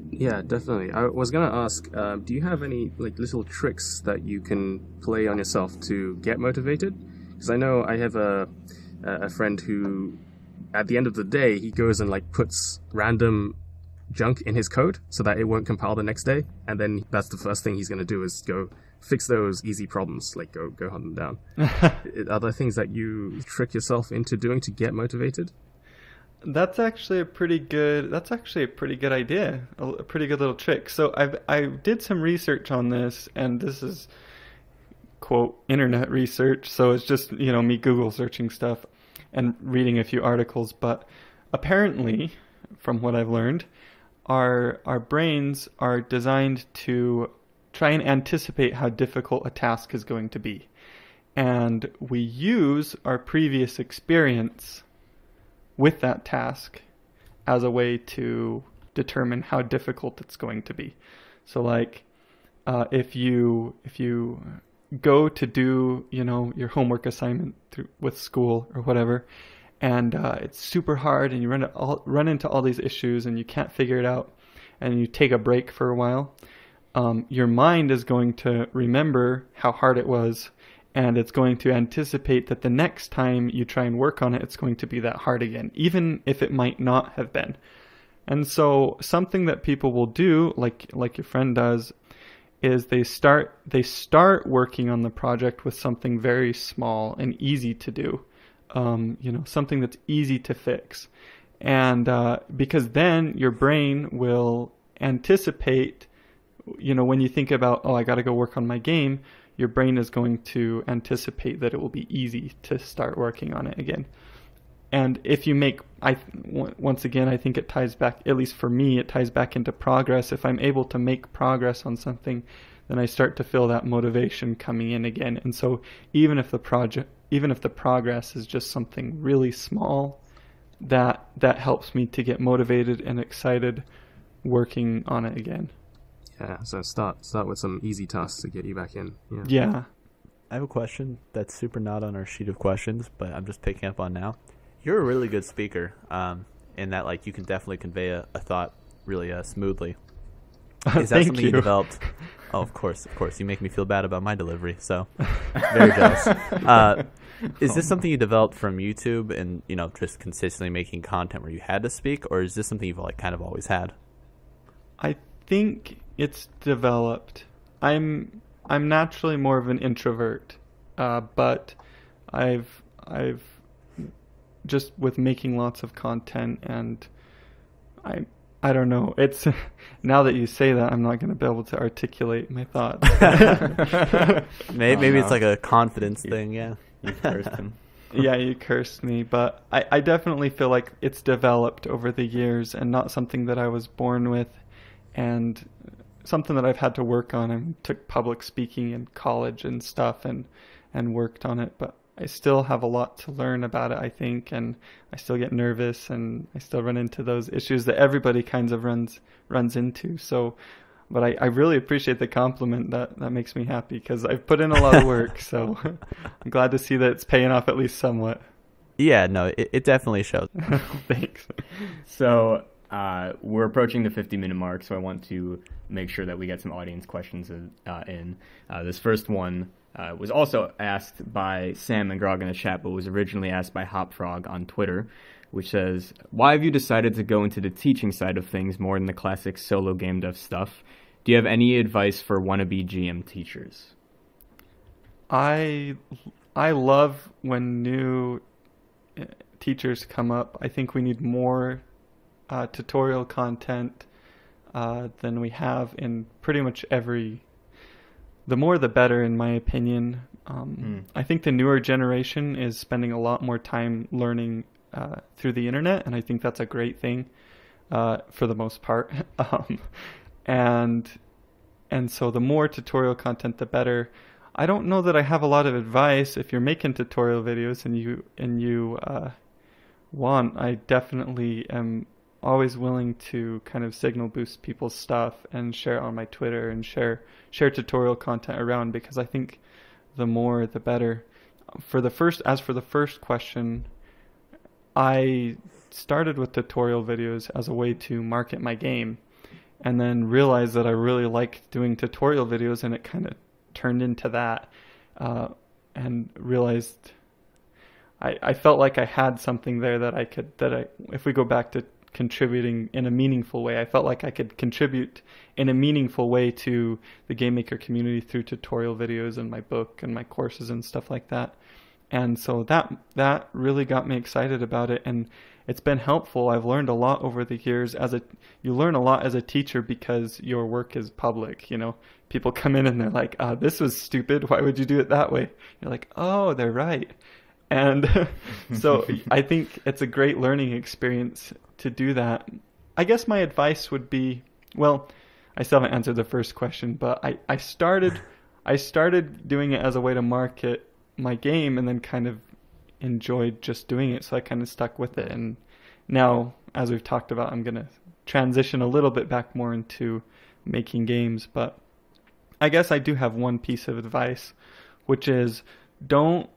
Yeah, definitely. I was gonna ask, do you have any like little tricks that you can play on yourself to get motivated? Because I know I have a friend who, at the end of the day, he goes and like puts random junk in his code so that it won't compile the next day, and then that's the first thing he's gonna do is go fix those easy problems, like go hunt them down. Are there things that you trick yourself into doing to get motivated? That's actually a pretty good idea, a pretty good little trick. So I did some research on this, and this is quote internet research, so it's just me Google searching stuff and reading a few articles. But apparently, from what I've learned, our brains are designed to try and anticipate how difficult a task is going to be. And we use our previous experience with that task as a way to determine how difficult it's going to be. So like, if you go to do, your homework assignment with school or whatever, and it's super hard and you run into all these issues and you can't figure it out, and you take a break for a while, your mind is going to remember how hard it was, and it's going to anticipate that the next time you try and work on it, it's going to be that hard again, even if it might not have been. And so something that people will do, like your friend does, is they start working on the project with something very small and easy to do, something that's easy to fix. And because then your brain will anticipate, when you think about, oh, I got to go work on my game, your brain is going to anticipate that it will be easy to start working on it again. And if you once again, I think it ties back, at least for me, it ties back into progress. If I'm able to make progress on something, then I start to feel that motivation coming in again. And so even if the progress is just something really small, that helps me to get motivated and excited working on it again. Yeah, so start with some easy tasks to get you back in. Yeah. I have a question that's super not on our sheet of questions, but I'm just picking up on now. You're a really good speaker, in that like you can definitely convey a thought really smoothly. Is that something you developed? Oh, of course. You make me feel bad about my delivery, so very jealous. Is this something you developed from YouTube and just consistently making content where you had to speak, or is this something you've like kind of always had? I think it's developed. I'm naturally more of an introvert, but I've just with making lots of content, and I don't know. It's now that you say that, I'm not going to be able to articulate my thoughts. Maybe it's like a confidence thing. Yeah, you cursed him. Yeah, you cursed me, but I definitely feel like it's developed over the years and not something that I was born with, and something that I've had to work on. I took public speaking in college and stuff and worked on it, but I still have a lot to learn about it, I think, and I still get nervous and I still run into those issues that everybody kinds of runs into. So, but I really appreciate the compliment. That makes me happy because I've put in a lot of work. So I'm glad to see that it's paying off at least somewhat. Yeah, no, it definitely shows. Thanks. So we're approaching the 50-minute mark, so I want to make sure that we get some audience questions in. This first one was also asked by Sam and Grog in the chat, but was originally asked by Hopfrog on Twitter, which says, why have you decided to go into the teaching side of things more than the classic solo game dev stuff? Do you have any advice for wannabe GM teachers? I love when new teachers come up. I think we need more tutorial content than we have in pretty much the more the better, in my opinion. I think the newer generation is spending a lot more time learning through the internet, and I think that's a great thing for the most part. And so the more tutorial content, the better. I don't know that I have a lot of advice. If you're making tutorial videos and you want, I definitely am always willing to kind of signal boost people's stuff and share on my Twitter and share tutorial content around, because I think the more the better. As for the first question, I started with tutorial videos as a way to market my game, and then realized that I really liked doing tutorial videos, and it kind of turned into that, and realized I felt like I had something there that if we go back to contributing in a meaningful way, I felt like I could contribute in a meaningful way to the GameMaker community through tutorial videos and my book and my courses and stuff like that. And so that really got me excited about it, and it's been helpful. I've learned a lot over the years. You learn a lot as a teacher because your work is public. People come in and they're like, this was stupid. Why would you do it that way? You're like, oh, they're right. And so I think it's a great learning experience to do that. I guess my advice would be, well, I still haven't answered the first question, but I started doing it as a way to market my game, and then kind of enjoyed just doing it, so I kind of stuck with it. And now, as we've talked about, I'm going to transition a little bit back more into making games. But I guess I do have one piece of advice, which is don't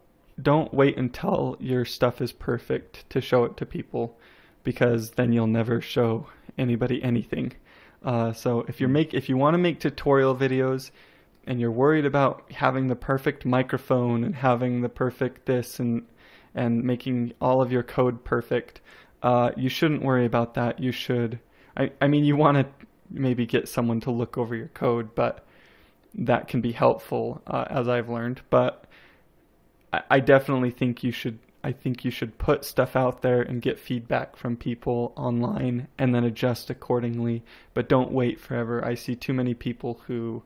wait until your stuff is perfect to show it to people, because then you'll never show anybody anything. So if you want to make tutorial videos and you're worried about having the perfect microphone and having the perfect this and making all of your code perfect, you shouldn't worry about that. You should, I mean, you want to maybe get someone to look over your code, but that can be helpful, as I've learned. But I definitely think you should, I think you should put stuff out there and get feedback from people online and then adjust accordingly, but don't wait forever. I see too many people who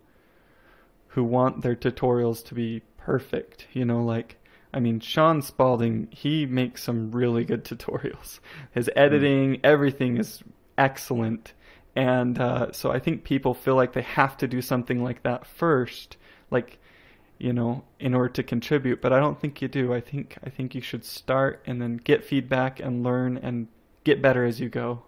want their tutorials to be perfect, like, I mean, Sean Spalding, he makes some really good tutorials. His editing, everything is excellent. And so I think people feel like they have to do something like that first, like, in order to contribute. But I don't think you do. I think you should start and then get feedback and learn and get better as you go.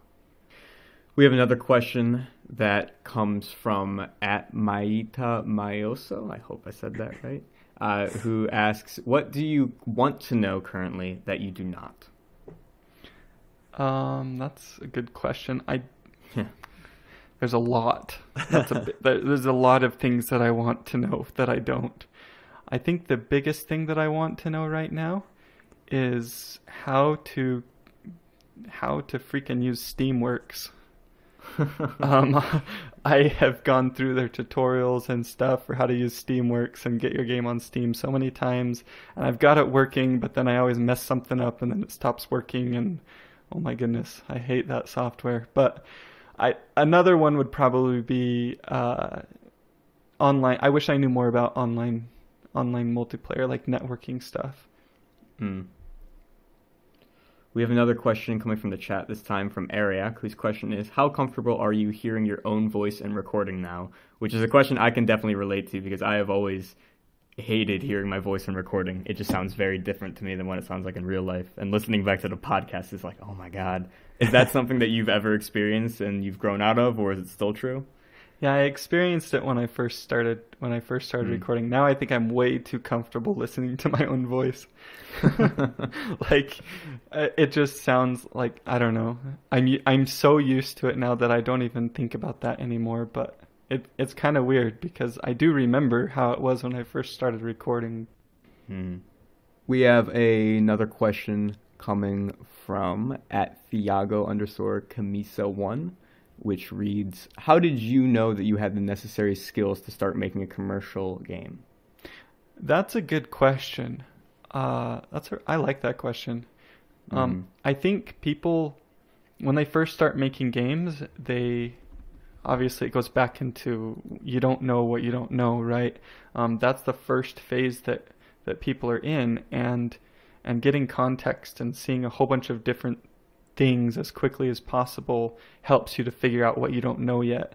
We have another question that comes from @Maita Mayoso. I hope I said that right. Who asks, what do you want to know currently that you do not? That's a good question. There's a lot. There's a lot of things that I want to know that I don't. I think the biggest thing that I want to know right now is how to freaking use Steamworks. I have gone through their tutorials and stuff for how to use Steamworks and get your game on Steam so many times, and I've got it working, but then I always mess something up and then it stops working, and oh my goodness, I hate that software. But another one would probably be online. I wish I knew more about online multiplayer, like networking stuff. We have another question coming from the chat, this time from Ariak, whose question is, how comfortable are you hearing your own voice and recording now? Which is a question I can definitely relate to, because I have always hated hearing my voice and recording. It just sounds very different to me than what it sounds like in real life. And listening back to the podcast is like, oh my God. Is that something that you've ever experienced and you've grown out of, or is it still true? Yeah, I experienced it when I first started recording. Now I think I'm way too comfortable listening to my own voice. Like, it just sounds like, I don't know. I'm so used to it now that I don't even think about that anymore. But it's kind of weird, because I do remember how it was when I first started recording. We have another question coming from @Thiago_Camisa1. Which reads, how did you know that you had the necessary skills to start making a commercial game? That's a good question. I like that question. I think people, when they first start making games, obviously it goes back into, you don't know what you don't know, right? That's the first phase that people are in, and getting context and seeing a whole bunch of different things as quickly as possible helps you to figure out what you don't know yet.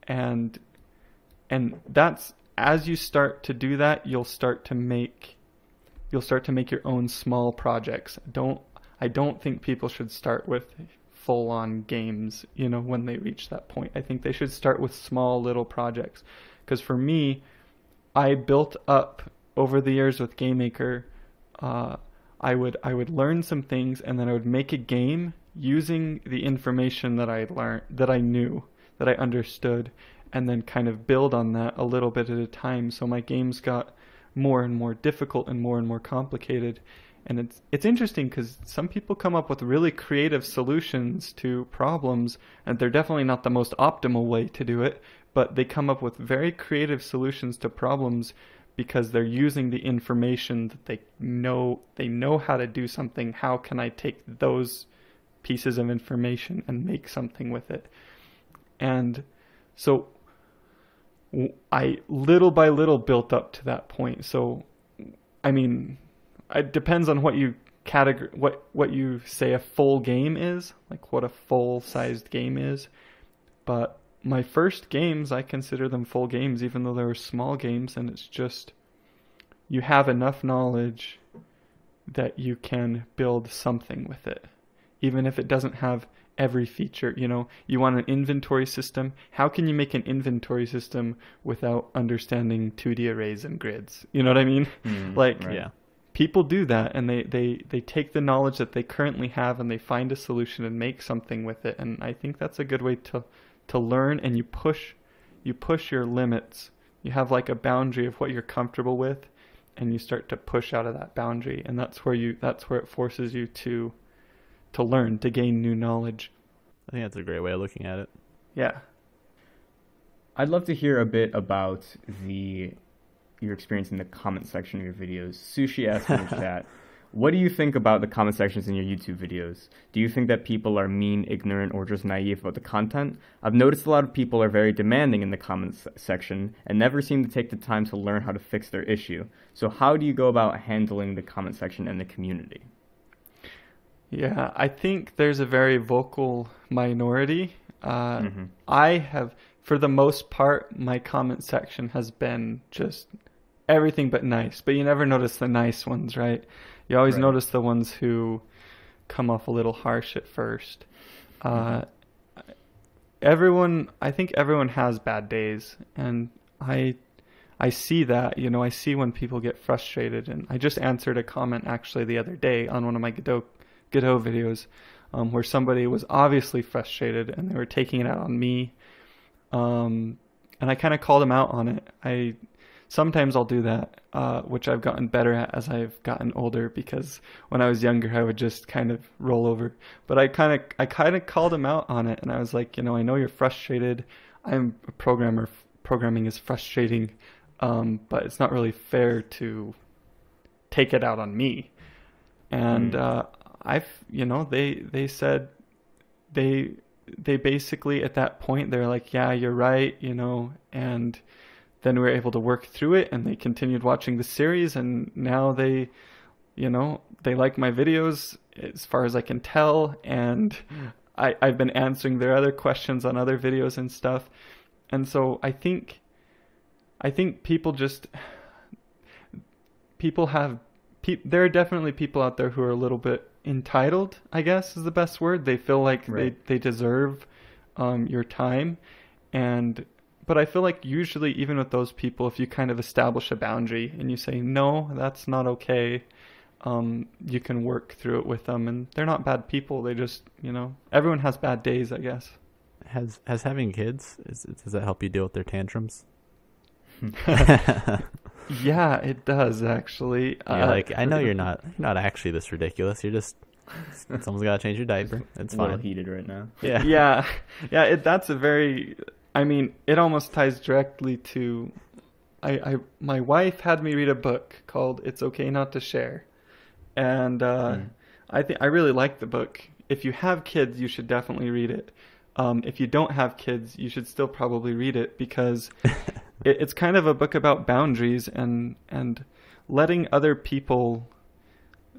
And that's, as you start to do that, you'll start to make your own small projects. I don't think people should start with full-on games, when they reach that point. I think they should start with small little projects. Because for me, I built up over the years with GameMaker, I would learn some things, and then I would make a game using the information that I learned, that I knew, that I understood, and then kind of build on that a little bit at a time. So my games got more and more difficult and more complicated. And it's interesting, because some people come up with really creative solutions to problems, and they're definitely not the most optimal way to do it, but they come up with very creative solutions to problems because they're using the information that they know how to do something. How can I take those pieces of information and make something with it? And so I little by little built up to that point. So, I mean, it depends on what you what you say a full game is, like what a full-sized game is. But my first games, I consider them full games, even though they were small games, and it's just, you have enough knowledge that you can build something with it. Even if it doesn't have every feature, you want an inventory system. How can you make an inventory system without understanding 2D arrays and grids? You know what I mean? Yeah. People do that, and they take the knowledge that they currently have and they find a solution and make something with it. And I think that's a good way to learn, and you push your limits. You have like a boundary of what you're comfortable with, and you start to push out of that boundary, and that's where it forces you to learn, to gain new knowledge. I think that's a great way of looking at it. Yeah. I'd love to hear a bit about your experience in the comment section of your videos. Sushi asked in the chat, What do you think about the comment sections in your YouTube videos? Do you think that people are mean, ignorant, or just naive about the content? I've noticed a lot of people are very demanding in the comments section and never seem to take the time to learn how to fix their issue. So how do you go about handling the comment section and the community? Yeah, I think there's a very vocal minority. I have, for the most part, my comment section has been just everything but nice. But you never notice the nice ones, right? You always notice the ones who come off a little harsh at first. I think everyone has bad days, and I see that, I see when people get frustrated. And I just answered a comment actually the other day on one of my Godot videos, where somebody was obviously frustrated and they were taking it out on me. And I kind of called them out on it. Sometimes I'll do that, which I've gotten better at as I've gotten older, because when I was younger, I would just kind of roll over. But I kind of called them out on it, and I was like, I know you're frustrated. I'm a programmer. Programming is frustrating, but it's not really fair to take it out on me. And they said they basically at that point they're like, yeah, you're right, and then we were able to work through it, and they continued watching the series, and now they like my videos as far as I can tell, and I've been answering their other questions on other videos and stuff. And so I think there are definitely people out there who are a little bit entitled, I guess is the best word. They feel like they deserve your time. But I feel like usually even with those people, if you kind of establish a boundary and you say, no, that's not okay, you can work through it with them. And they're not bad people. They just, everyone has bad days, I guess. Has having kids, does that help you deal with their tantrums? Yeah, it does actually. I know you're not actually this ridiculous. You're just someone's got to change your diaper. It's fine. A little heated right now. Yeah. That's a very. I mean, it almost ties directly to. My wife had me read a book called "It's Okay Not to Share," and I really like the book. If you have kids, you should definitely read it. If you don't have kids, you should still probably read it, because it's kind of a book about boundaries and letting other people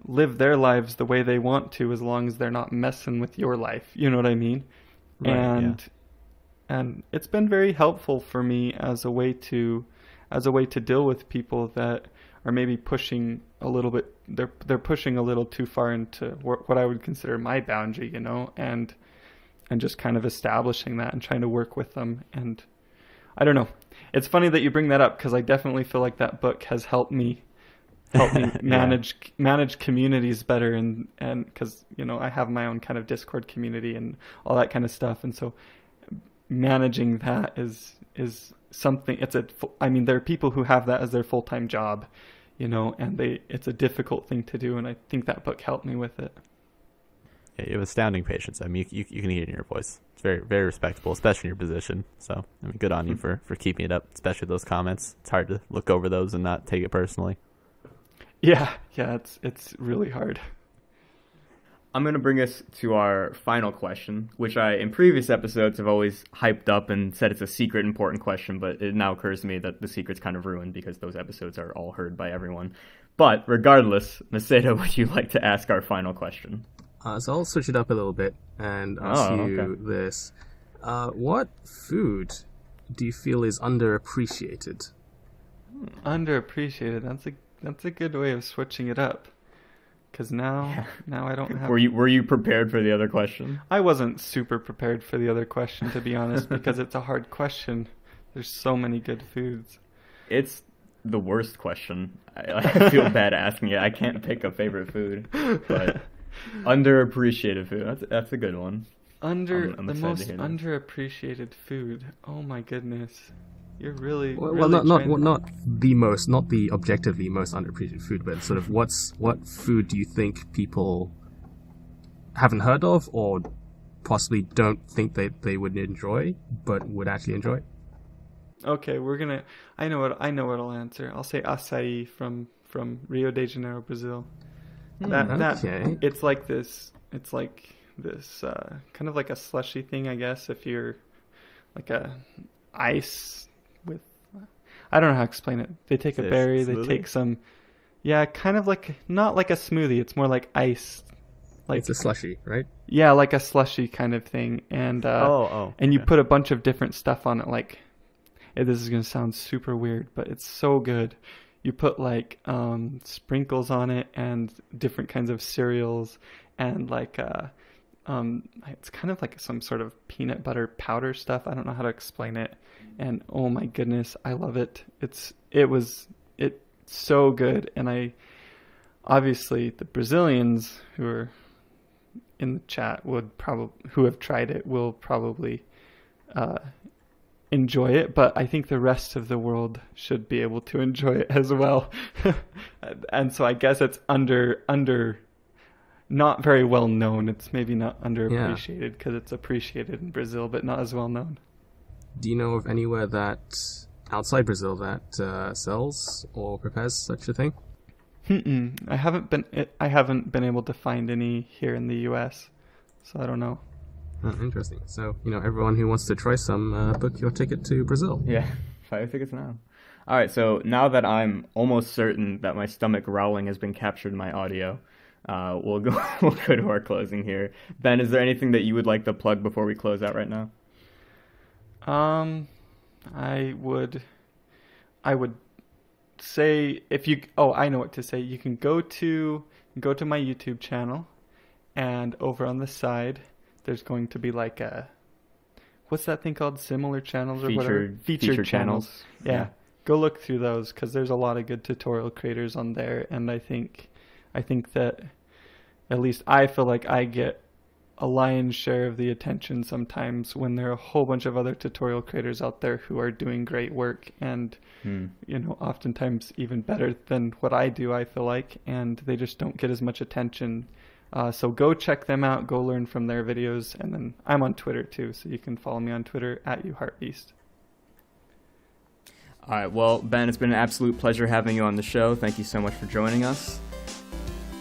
live their lives the way they want to, as long as they're not messing with your life. You know what I mean? Right, and it's been very helpful for me as a way to deal with people that are maybe pushing a little bit. They're pushing a little too far into what I would consider my boundary, and just kind of establishing that and trying to work with them. And I don't know. It's funny that you bring that up, because I definitely feel like that book has helped me manage communities better, and because I have my own kind of Discord community and all that kind of stuff, and so managing that is something. There are people who have that as their full-time job, and it's a difficult thing to do, and I think that book helped me with it. Yeah, you have astounding patience. I mean, you can hear it in your voice. It's very, very respectable, especially in your position. So, good on you for keeping it up, especially those comments. It's hard to look over those and not take it personally. Yeah, it's really hard. I'm going to bring us to our final question, which I, in previous episodes, have always hyped up and said it's a secret important question, but it now occurs to me that the secret's kind of ruined because those episodes are all heard by everyone. But regardless, Macedo, would you like to ask our final question? So I'll switch it up a little bit and ask you this. What food do you feel is underappreciated? Underappreciated. That's a good way of switching it up. Because now I don't have... Were you prepared for the other question? I wasn't super prepared for the other question, to be honest, because it's a hard question. There's so many good foods. It's the worst question. I feel bad asking it. I can't pick a favorite food, but... Underappreciated food. That's a good one. I'm the most underappreciated food. Oh my goodness, you're really not the objectively most underappreciated food, but sort of what food do you think people haven't heard of or possibly don't think they would enjoy, but would actually enjoy? Okay, I know what I'll answer. I'll say açaí from Rio de Janeiro, Brazil. Okay. It's like this. It's like this kind of like a slushy thing, I guess. If you're like a ice with, I don't know how to explain it. They take a berry, they take some, yeah, kind of like not like a smoothie. It's more like ice. Like it's a slushy, right? Yeah, like a slushy kind of thing, and and you put a bunch of different stuff on it. Like, this is gonna sound super weird, but it's so good. You put like sprinkles on it and different kinds of cereals and like it's kind of like some sort of peanut butter powder stuff. I don't know how to explain it. And oh my goodness, I love it. It's so good. And I obviously the Brazilians who are in the chat who have tried it will probably enjoy it, but I think the rest of the world should be able to enjoy it as well. And so I guess it's under not very well known. It's maybe not underappreciated because it's appreciated in Brazil, but not as well known. Do you know of anywhere that outside Brazil that sells or prepares such a thing? I haven't been able to find any here in the US, so I don't know. Oh, interesting. So, everyone who wants to try some, book your ticket to Brazil. Yeah, 5 tickets now. All right, so now that I'm almost certain that my stomach growling has been captured in my audio, we'll go to our closing here. Ben, is there anything that you would like to plug before we close out right now? I would say I know what to say. You can go to my YouTube channel, and over on the side there's going to be like what's that thing called? Similar channels or whatever? Featured channels. Yeah. Go look through those because there's a lot of good tutorial creators on there, and I think that at least I feel like I get a lion's share of the attention sometimes when there are a whole bunch of other tutorial creators out there who are doing great work and oftentimes even better than what I do, I feel like, and they just don't get as much attention. So go check them out, go learn from their videos, and then I'm on Twitter too, so you can follow me on Twitter @Heartbeast. All right, well, Ben, it's been an absolute pleasure having you on the show. Thank you so much for joining us.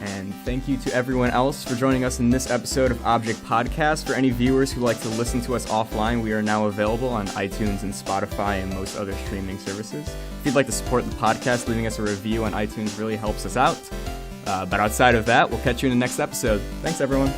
And thank you to everyone else for joining us in this episode of Object Podcast. For any viewers who like to listen to us offline, we are now available on iTunes and Spotify and most other streaming services. If you'd like to support the podcast, leaving us a review on iTunes really helps us out. But outside of that, we'll catch you in the next episode. Thanks, everyone.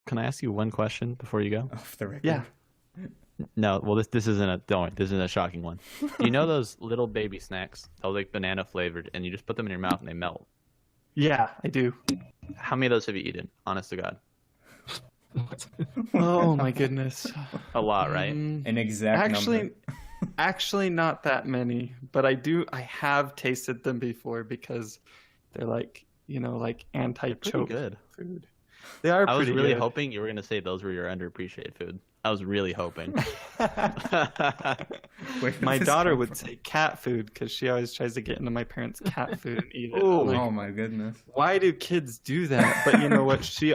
Can I ask you one question before you go? Off the record. Yeah. No, well, this isn't a shocking one. Do you know those little baby snacks? They're like banana flavored, and you just put them in your mouth and they melt. Yeah, I do. How many of those have you eaten? Honest to God. Oh my goodness. A lot, right? An exact number. Actually not that many, but I have tasted them before because they're like, like anti-choke good food. They are I was pretty really good. hoping you were going to say those were your underappreciated food. I was really hoping. My daughter would say cat food because she always tries to get into my parents' cat food and eat it. Oh, oh my goodness. Why do kids do that? But you know what? She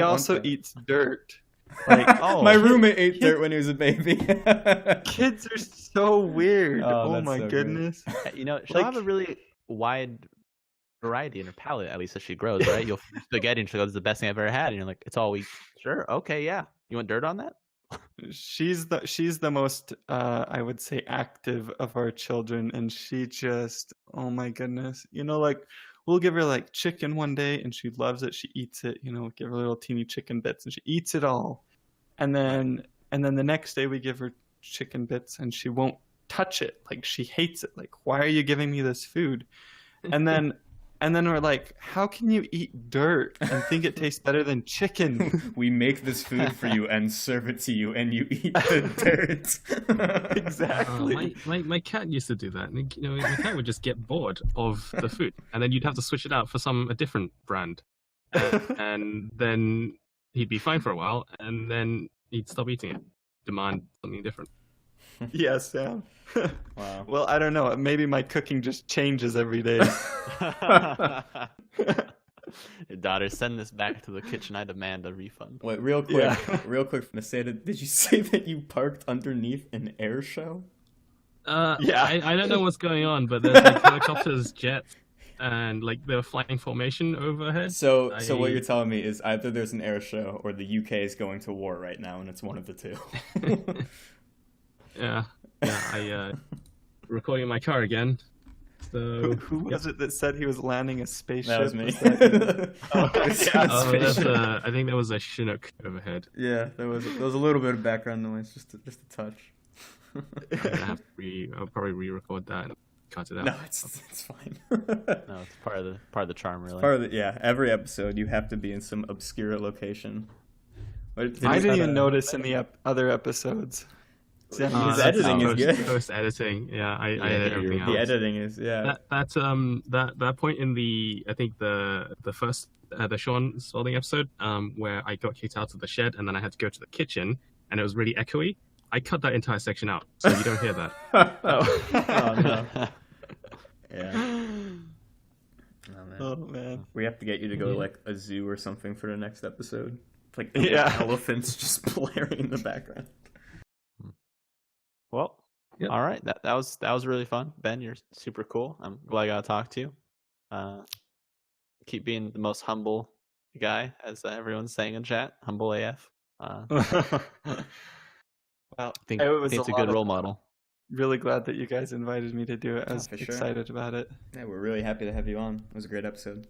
also eats dirt. Like, my roommate ate dirt when he was a baby. Kids are so weird. Oh, my so goodness. She'll have a really wide variety in her palate, at least as she grows, right? You'll spaghetti and she'll go, "This is the best thing I've ever had." And you're like, "It's all we sure, okay, yeah. You want dirt on that?" She's the most I would say active of our children, and she just, oh my goodness. Like we'll give her like chicken one day and she loves it. She eats it, give her little teeny chicken bits and she eats it all. And then the next day we give her chicken bits and she won't touch it. Like she hates it. Like, why are you giving me this food? And then And then we're like, how can you eat dirt and think it tastes better than chicken? We make this food for you and serve it to you, and you eat the dirt. Exactly. My cat used to do that. And, you know, my cat would just get bored of the food, and then you'd have to switch it out for a different brand, and then he'd be fine for a while, and then he'd stop eating it, demand something different. Yeah, Sam. Wow. Well, I don't know. Maybe my cooking just changes every day. Your daughter, send this back to the kitchen. I demand a refund. Wait, real quick, Yeah. real quick, Naseda, did you say that you parked underneath an air show? Yeah. I don't know what's going on, but there's like helicopters, jets, and like they're flying formation overhead. So what you're telling me is either there's an air show or the UK is going to war right now, and it's one of the two. Yeah, I recording in my car again. So Who was it that said he was landing a spaceship? That was me. I think there was a Chinook overhead. Yeah, there was a little bit of background noise, just a touch. I'll probably re-record that and cut it out. No, it's fine. No, it's part of the charm, really. Every episode you have to be in some obscure location. I didn't even notice in the other episodes. His editing is good. Post editing, yeah, I edit everything out. The editing is That point in I think the first the Sean Spalding episode where I got kicked out of the shed and then I had to go to the kitchen and it was really echoey. I cut that entire section out so you don't hear that. Oh no. Yeah. Oh man. We have to get you to go to like a zoo or something for the next episode. Like elephants just blaring in the background. Well, Yep. all right. That was really fun. Ben, you're super cool. I'm glad I got to talk to you. Keep being the most humble guy, as everyone's saying in chat. Humble AF. Well, I think it was it's a good role model. Really glad that you guys invited me to do it. I was for sure. excited about it. Yeah, we're really happy to have you on. It was a great episode.